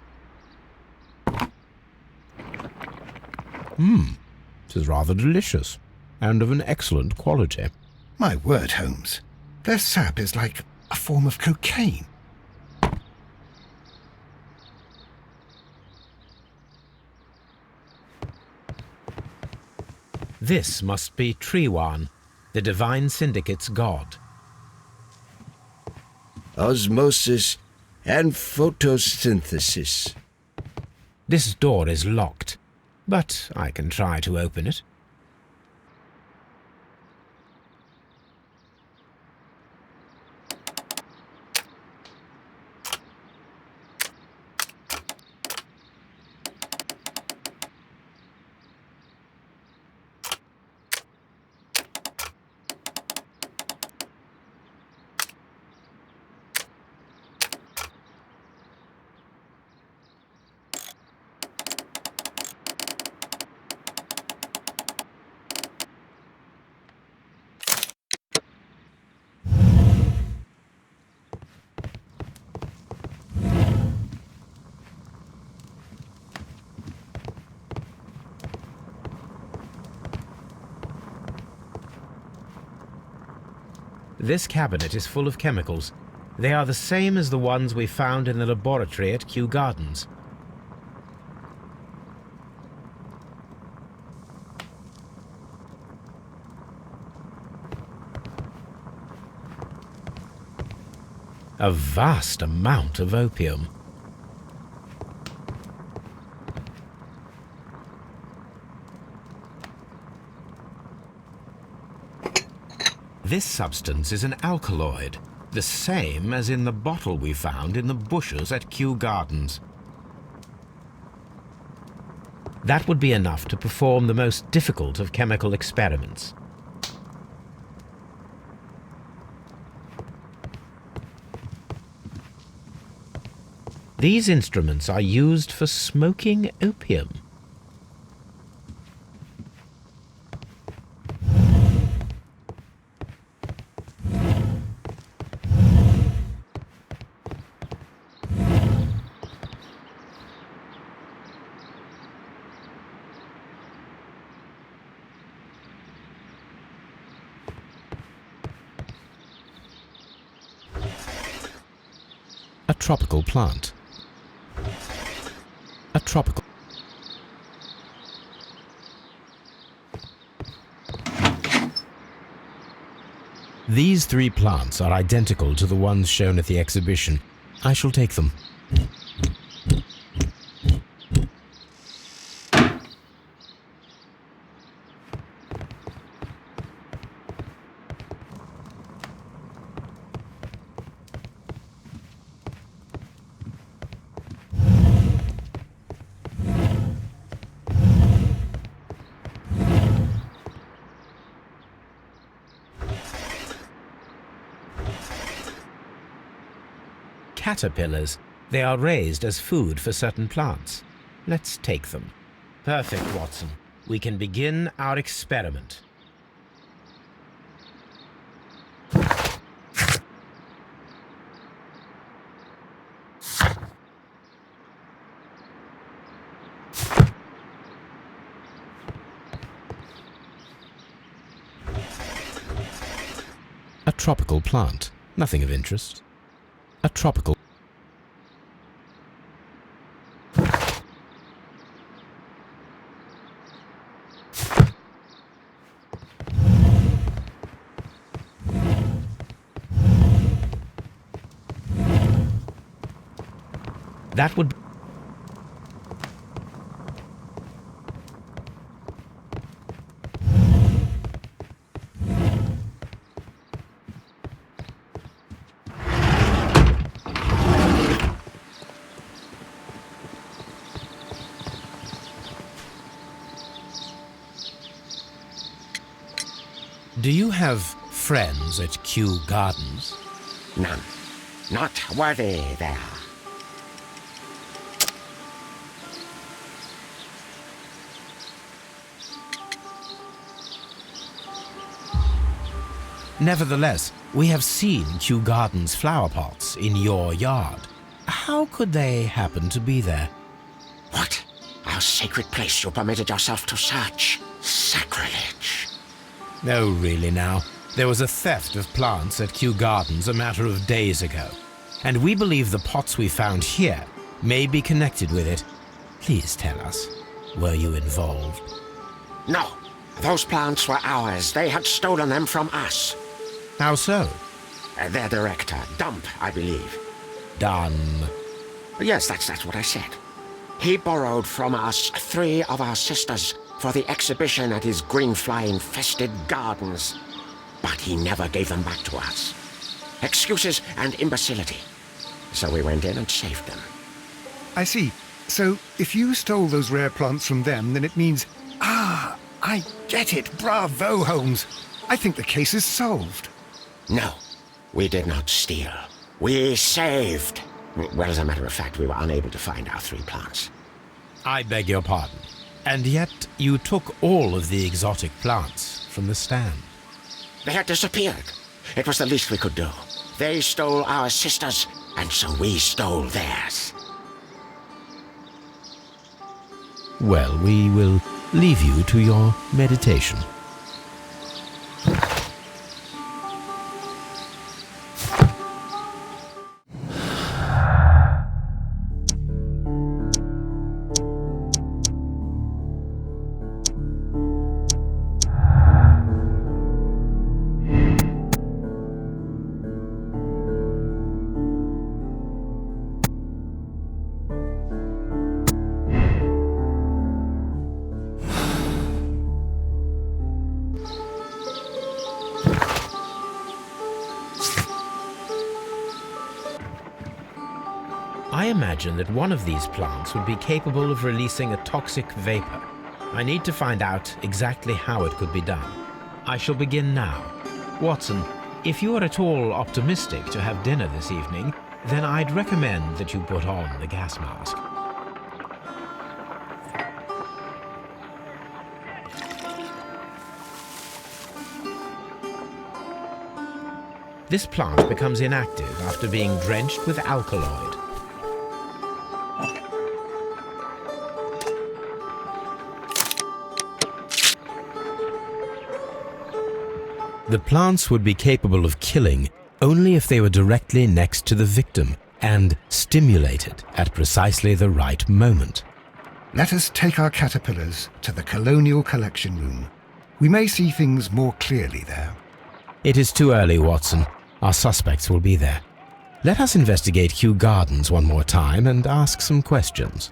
It is rather delicious, and of an excellent quality. My word, Holmes. Their sap is like a form of cocaine. This must be Triwan, the Divine Syndicate's god. Osmosis and photosynthesis. This door is locked, but I can try to open it. This cabinet is full of chemicals. They are the same as the ones we found in the laboratory at Kew Gardens. A vast amount of opium. This substance is an alkaloid, the same as in the bottle we found in the bushes at Kew Gardens. That would be enough to perform the most difficult of chemical experiments. These instruments are used for smoking opium. A tropical plant. A tropical. These three plants are identical to the ones shown at the exhibition. I shall take them. Caterpillars. They are raised as food for certain plants. Let's take them. Perfect, Watson. We can begin our experiment. A tropical plant. Nothing of interest. A tropical. That would... Do you have friends at Kew Gardens? None. Not worthy there. Nevertheless, we have seen Kew Gardens flower pots in your yard. How could they happen to be there? What? Our sacred place you permitted yourself to search? Sacrilege. No, really now. There was a theft of plants at Kew Gardens a matter of days ago, and we believe the pots we found here may be connected with it. Please tell us, were you involved? No. Those plants were ours. They had stolen them from us. How so? Their director, Dump, I believe. Done. Yes, that's what I said. He borrowed from us 3 of our sisters for the exhibition at his greenfly-infested gardens. But he never gave them back to us. Excuses and imbecility. So we went in and saved them. I see. So, if you stole those rare plants from them, then it means... Ah, I get it. Bravo, Holmes. I think the case is solved. No, we did not steal. We saved. Well, as a matter of fact, we were unable to find our 3 plants. I beg your pardon. And yet you took all of the exotic plants from the stand. They had disappeared. It was the least we could do. They stole our sisters, and so we stole theirs. Well, we will leave you to your meditation. I imagine that one of these plants would be capable of releasing a toxic vapor. I need to find out exactly how it could be done. I shall begin now. Watson, if you are at all optimistic to have dinner this evening, then I'd recommend that you put on the gas mask. This plant becomes inactive after being drenched with alkaloid. The plants would be capable of killing only if they were directly next to the victim and stimulated at precisely the right moment. Let us take our caterpillars to the Colonial Collection Room. We may see things more clearly there. It is too early, Watson. Our suspects will be there. Let us investigate Kew Gardens one more time and ask some questions.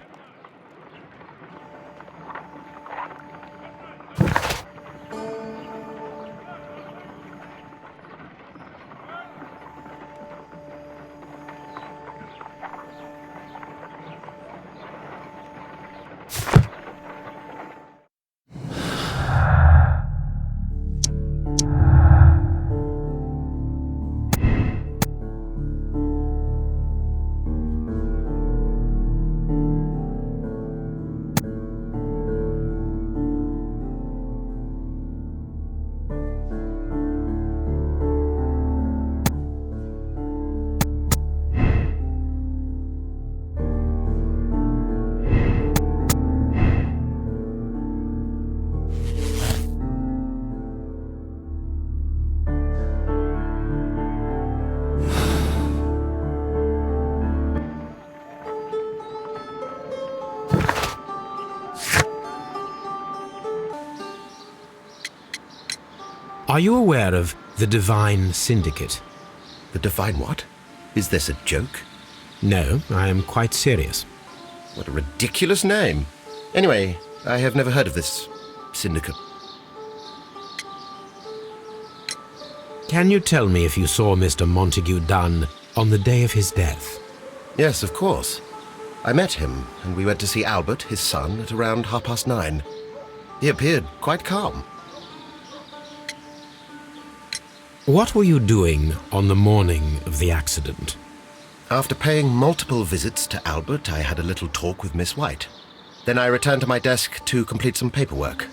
Are you aware of the Divine Syndicate? The divine what? Is this a joke? No, I am quite serious. What a ridiculous name. Anyway, I have never heard of this syndicate. Can you tell me if you saw Mr. Montague Dunn on the day of his death? Yes, of course. I met him, and we went to see Albert, his son, at around 9:30. He appeared quite calm. What were you doing on the morning of the accident? After paying multiple visits to Albert, I had a little talk with Miss White. Then I returned to my desk to complete some paperwork.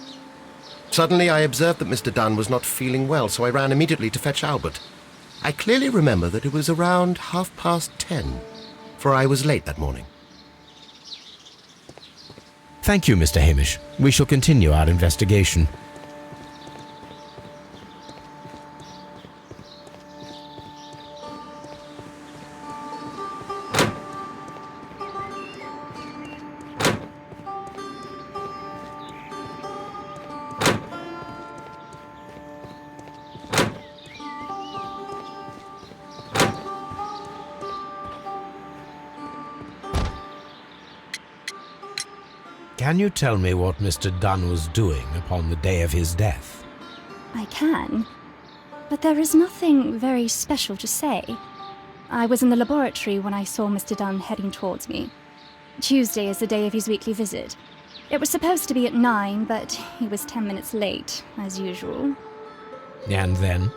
Suddenly, I observed that Mr. Dunn was not feeling well, so I ran immediately to fetch Albert. I clearly remember that it was around 10:30, for I was late that morning. Thank you, Mr. Hamish. We shall continue our investigation. Can you tell me what Mr. Dunn was doing upon the day of his death? I can, but there is nothing very special to say. I was in the laboratory when I saw Mr. Dunn heading towards me. Tuesday is the day of his weekly visit. It was supposed to be at 9, but he was 10 minutes late, as usual. And then?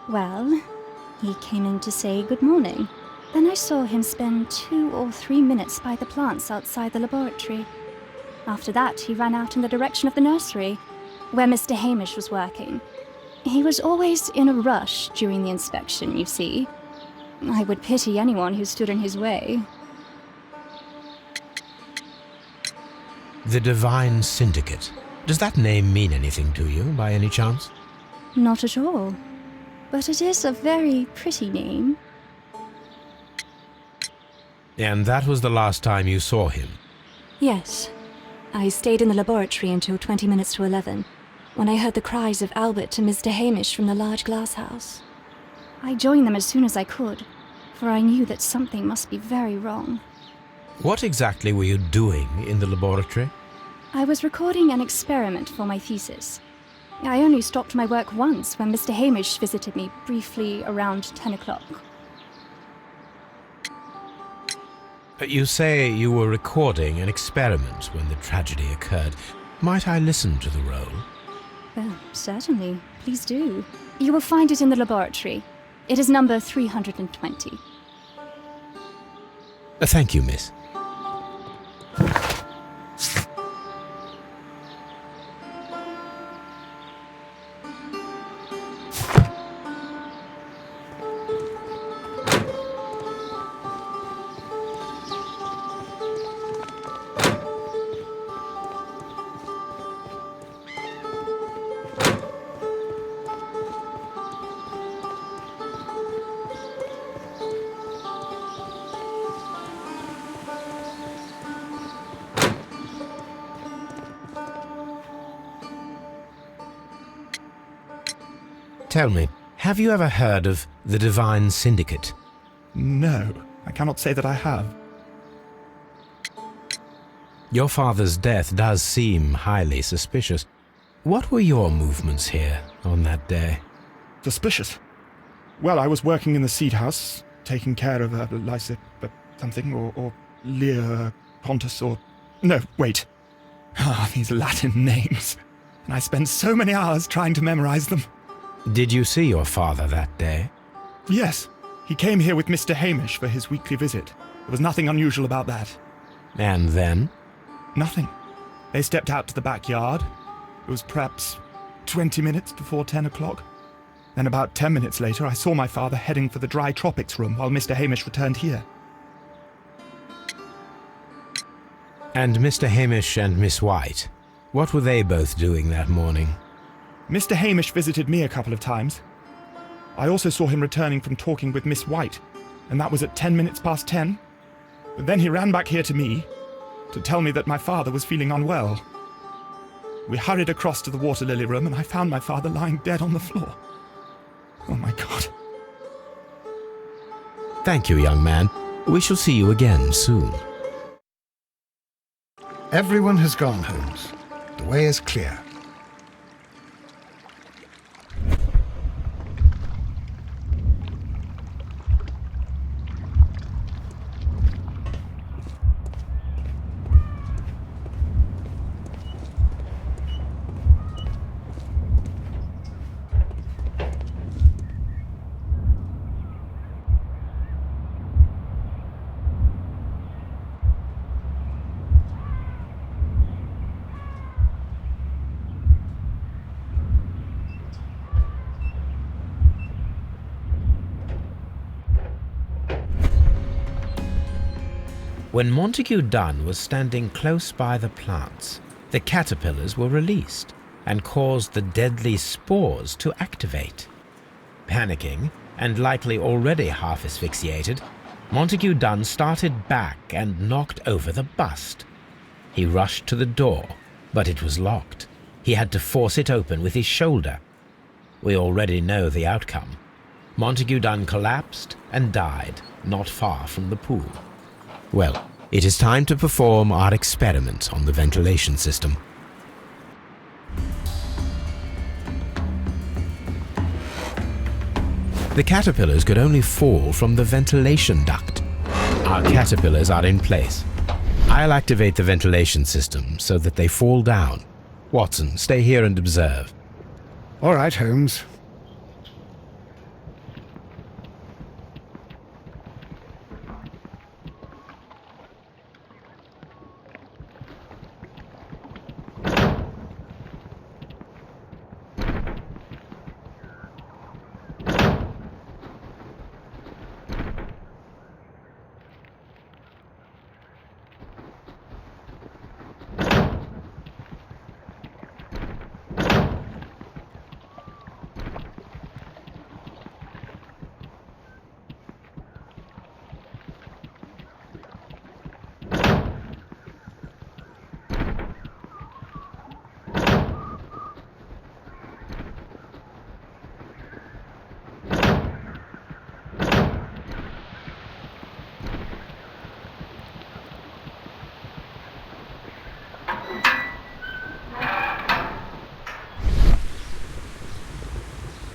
Well, he came in to say good morning. Then I saw him spend 2 or 3 minutes by the plants outside the laboratory. After that, he ran out in the direction of the nursery, where Mr. Hamish was working. He was always in a rush during the inspection, you see. I would pity anyone who stood in his way. The Divine Syndicate. Does that name mean anything to you, by any chance? Not at all. But it is a very pretty name. And that was the last time you saw him? Yes. I stayed in the laboratory until 20 minutes to 11, when I heard the cries of Albert and Mr. Hamish from the large glass house. I joined them as soon as I could, for I knew that something must be very wrong. What exactly were you doing in the laboratory? I was recording an experiment for my thesis. I only stopped my work once when Mr. Hamish visited me briefly around 10 o'clock. You say you were recording an experiment when the tragedy occurred. Might I listen to the roll? Oh, certainly. Please do. You will find it in the laboratory. It is number 320. Thank you, miss. Tell me, have you ever heard of the Divine Syndicate? No, I cannot say that I have. Your father's death does seem highly suspicious. What were your movements here on that day? Suspicious? Well, I was working in the seed house, taking care of something, or Lear Pontus, or... No, wait. These Latin names. And I spent so many hours trying to memorize them. Did you see your father that day? Yes. He came here with Mr. Hamish for his weekly visit. There was nothing unusual about that. And then? Nothing. They stepped out to the backyard. It was perhaps 20 minutes before 10 o'clock. Then about 10 minutes later, I saw my father heading for the dry tropics room while Mr. Hamish returned here. And Mr. Hamish and Miss White, what were they both doing that morning? Mr. Hamish visited me a couple of times. I also saw him returning from talking with Miss White, and that was at 10 minutes past 10. But then he ran back here to me to tell me that my father was feeling unwell. We hurried across to the water lily room, and I found my father lying dead on the floor. Oh my God. Thank you, young man. We shall see you again soon. Everyone has gone, Holmes. The way is clear. When Montague Dunn was standing close by the plants, the caterpillars were released and caused the deadly spores to activate. Panicking, and likely already half asphyxiated, Montague Dunn started back and knocked over the bust. He rushed to the door, but it was locked. He had to force it open with his shoulder. We already know the outcome. Montague Dunn collapsed and died not far from the pool. Well, it is time to perform our experiment on the ventilation system. The caterpillars could only fall from the ventilation duct. Our caterpillars are in place. I'll activate the ventilation system so that they fall down. Watson, stay here and observe. All right, Holmes.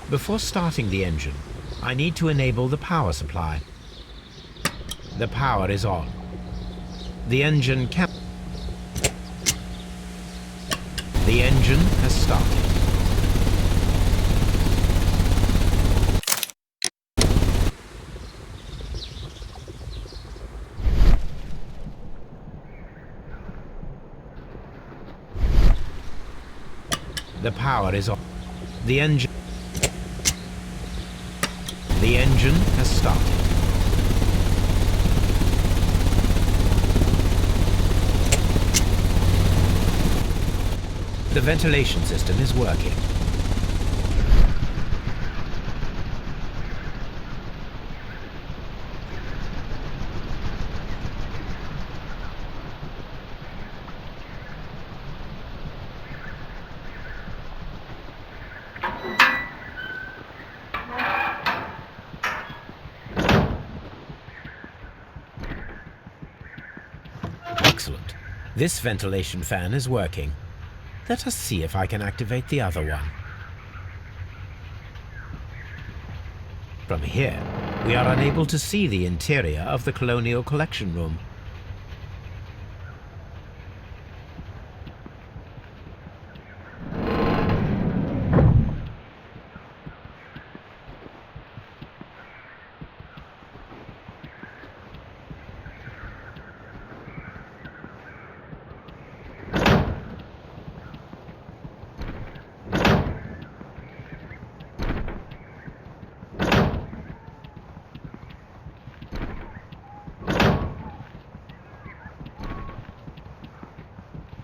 Before starting the engine, I need to enable the power supply. The power is on. The engine can... The engine has started. The power is on. The engine has started. The ventilation system is working. Excellent. This ventilation fan is working. Let us see if I can activate the other one. From here, we are unable to see the interior of the Colonial Collection Room.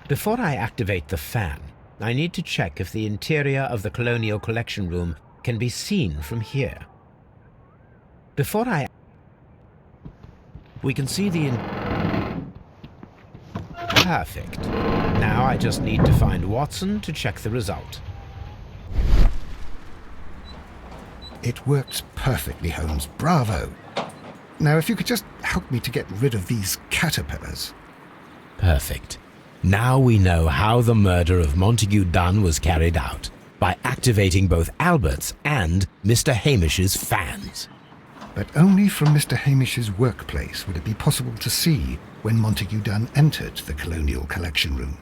Before I activate the fan, I need to check if the interior of the Colonial Collection Room can be seen from here. We can see the Perfect. Now I just need to find Watson to check the result. It works perfectly, Holmes. Bravo. Now, if you could just help me to get rid of these caterpillars. Perfect. Now we know how the murder of Montague Dunn was carried out, by activating both Albert's and Mr. Hamish's fans. But only from Mr. Hamish's workplace would it be possible to see when Montague Dunn entered the Colonial Collection Room.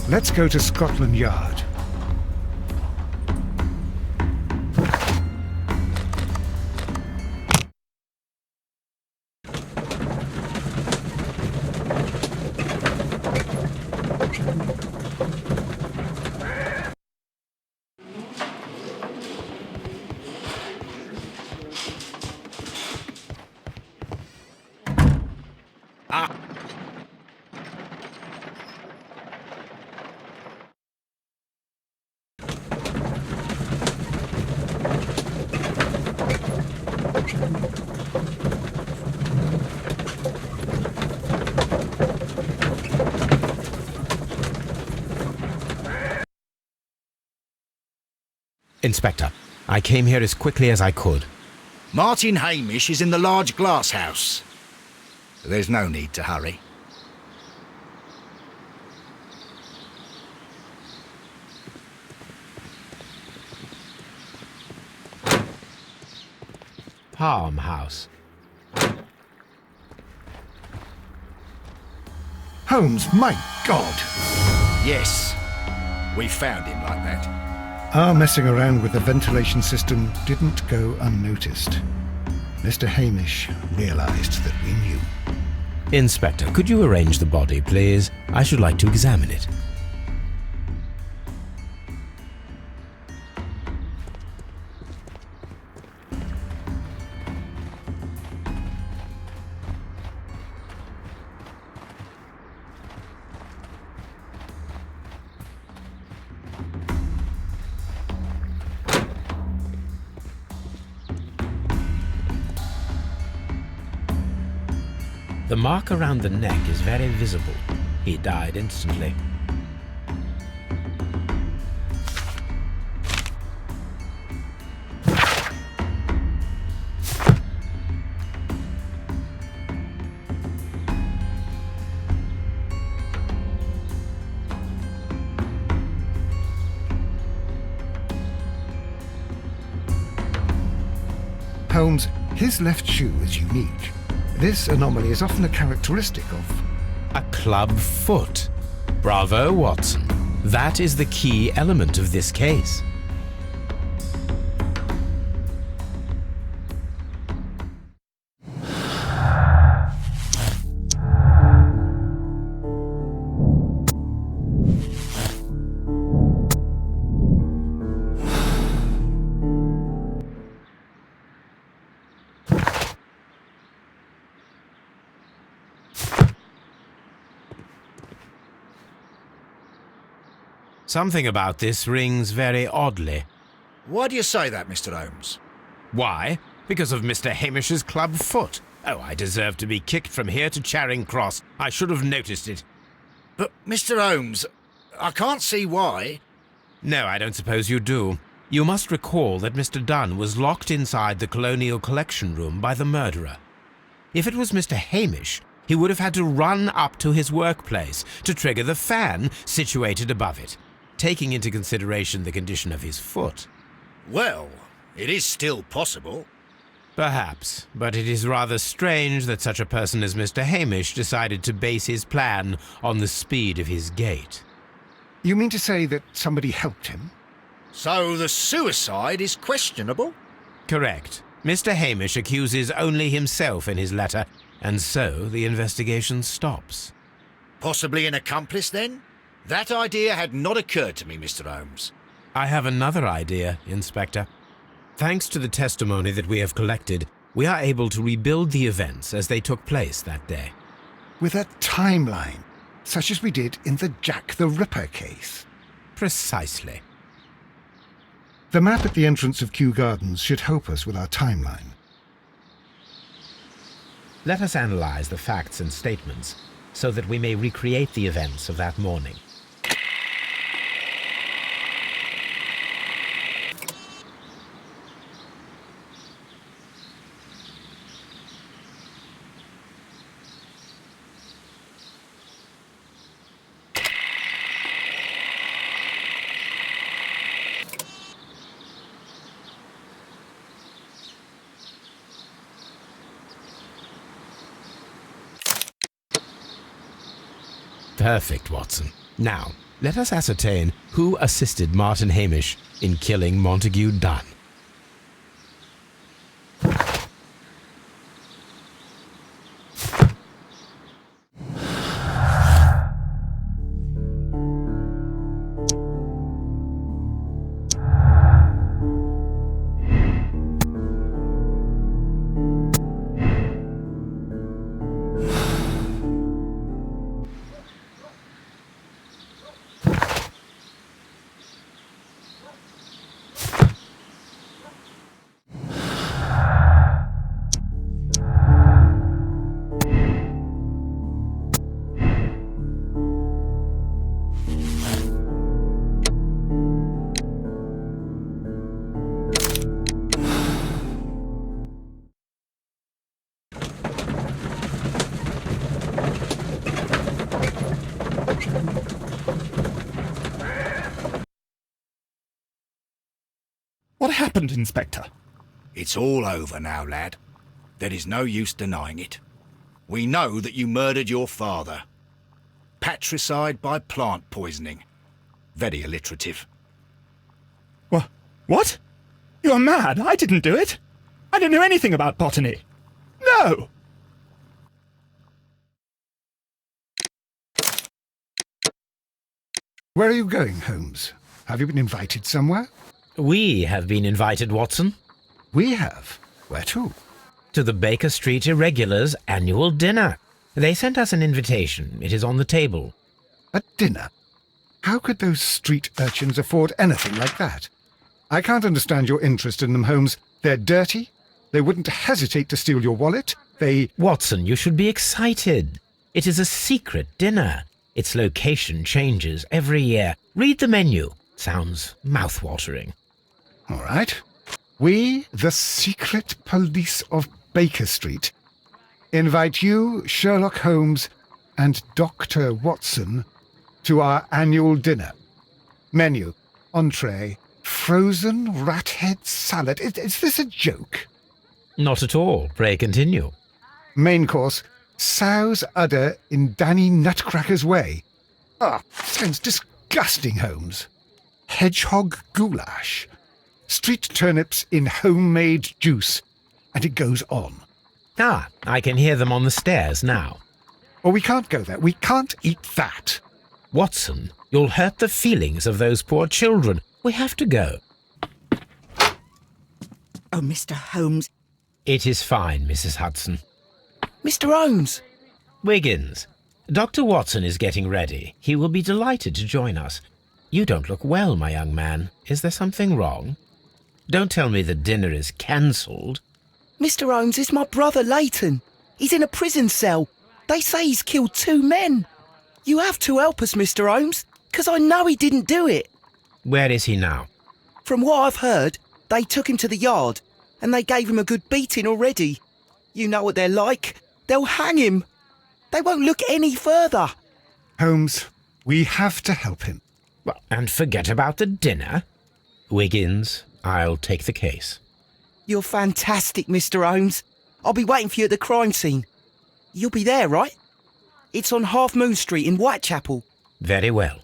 Let's go to Scotland Yard. Inspector, I came here as quickly as I could. Martin Hamish is in the large glass house. There's no need to hurry. Palm House. Holmes, my God! Yes, we found him like that. Our messing around with the ventilation system didn't go unnoticed. Mr. Hamish realized that we knew. Inspector, could you arrange the body, please? I should like to examine it. The mark around the neck is very visible. He died instantly. Holmes, his left shoe is unique. This anomaly is often a characteristic of... A club foot. Bravo, Watson. That is the key element of this case. Something about this rings very oddly. Why do you say that, Mr. Holmes? Why? Because of Mr. Hamish's club foot. Oh, I deserve to be kicked from here to Charing Cross. I should have noticed it. But, Mr. Holmes, I can't see why. No, I don't suppose you do. You must recall that Mr. Dunn was locked inside the Colonial Collection Room by the murderer. If it was Mr. Hamish, he would have had to run up to his workplace to trigger the fan situated above it, taking into consideration the condition of his foot. Well, it is still possible. Perhaps, but it is rather strange that such a person as Mr. Hamish decided to base his plan on the speed of his gait. You mean to say that somebody helped him? So the suicide is questionable? Correct. Mr. Hamish accuses only himself in his letter, and so the investigation stops. Possibly an accomplice, then? That idea had not occurred to me, Mr. Holmes. I have another idea, Inspector. Thanks to the testimony that we have collected, we are able to rebuild the events as they took place that day. With a timeline, such as we did in the Jack the Ripper case. Precisely. The map at the entrance of Kew Gardens should help us with our timeline. Let us analyze the facts and statements so that we may recreate the events of that morning. Perfect, Watson. Now, let us ascertain who assisted Martin Hamish in killing Montague Dunn. What happened, Inspector? It's all over now, lad. There is no use denying it. We know that you murdered your father. Patricide by plant poisoning. Very alliterative. What? You're mad. I didn't do it. I don't know anything about botany. No! Where are you going, Holmes? Have you been invited somewhere? We have been invited, Watson. We have? Where to? To the Baker Street Irregulars' annual dinner. They sent us an invitation. It is on the table. A dinner? How could those street urchins afford anything like that? I can't understand your interest in them, Holmes. They're dirty. They wouldn't hesitate to steal your wallet. Watson, you should be excited. It is a secret dinner. Its location changes every year. Read the menu. Sounds mouth-watering. All right. We, the secret police of Baker Street, invite you, Sherlock Holmes, and Dr. Watson to our annual dinner. Menu, entree, frozen rat head salad. Is this a joke? Not at all. Pray continue. Main course, sow's udder in Danny Nutcracker's way. Sounds disgusting, Holmes. Hedgehog goulash. Street turnips in homemade juice. And it goes on. I can hear them on the stairs now. Oh, we can't go there. We can't eat that. Watson, you'll hurt the feelings of those poor children. We have to go. Oh, Mr. Holmes. It is fine, Mrs. Hudson. Mr. Holmes! Wiggins, Dr. Watson is getting ready. He will be delighted to join us. You don't look well, my young man. Is there something wrong? Don't tell me the dinner is cancelled. Mr. Holmes is my brother Leighton. He's in a prison cell. They say he's killed 2 men. You have to help us, Mr. Holmes, because I know he didn't do it. Where is he now? From what I've heard, they took him to the yard, and they gave him a good beating already. You know what they're like. They'll hang him. They won't look any further. Holmes, we have to help him. Well, and forget about the dinner? Wiggins, I'll take the case. You're fantastic, Mr. Holmes. I'll be waiting for you at the crime scene. You'll be there, right? It's on Half Moon Street in Whitechapel. Very well.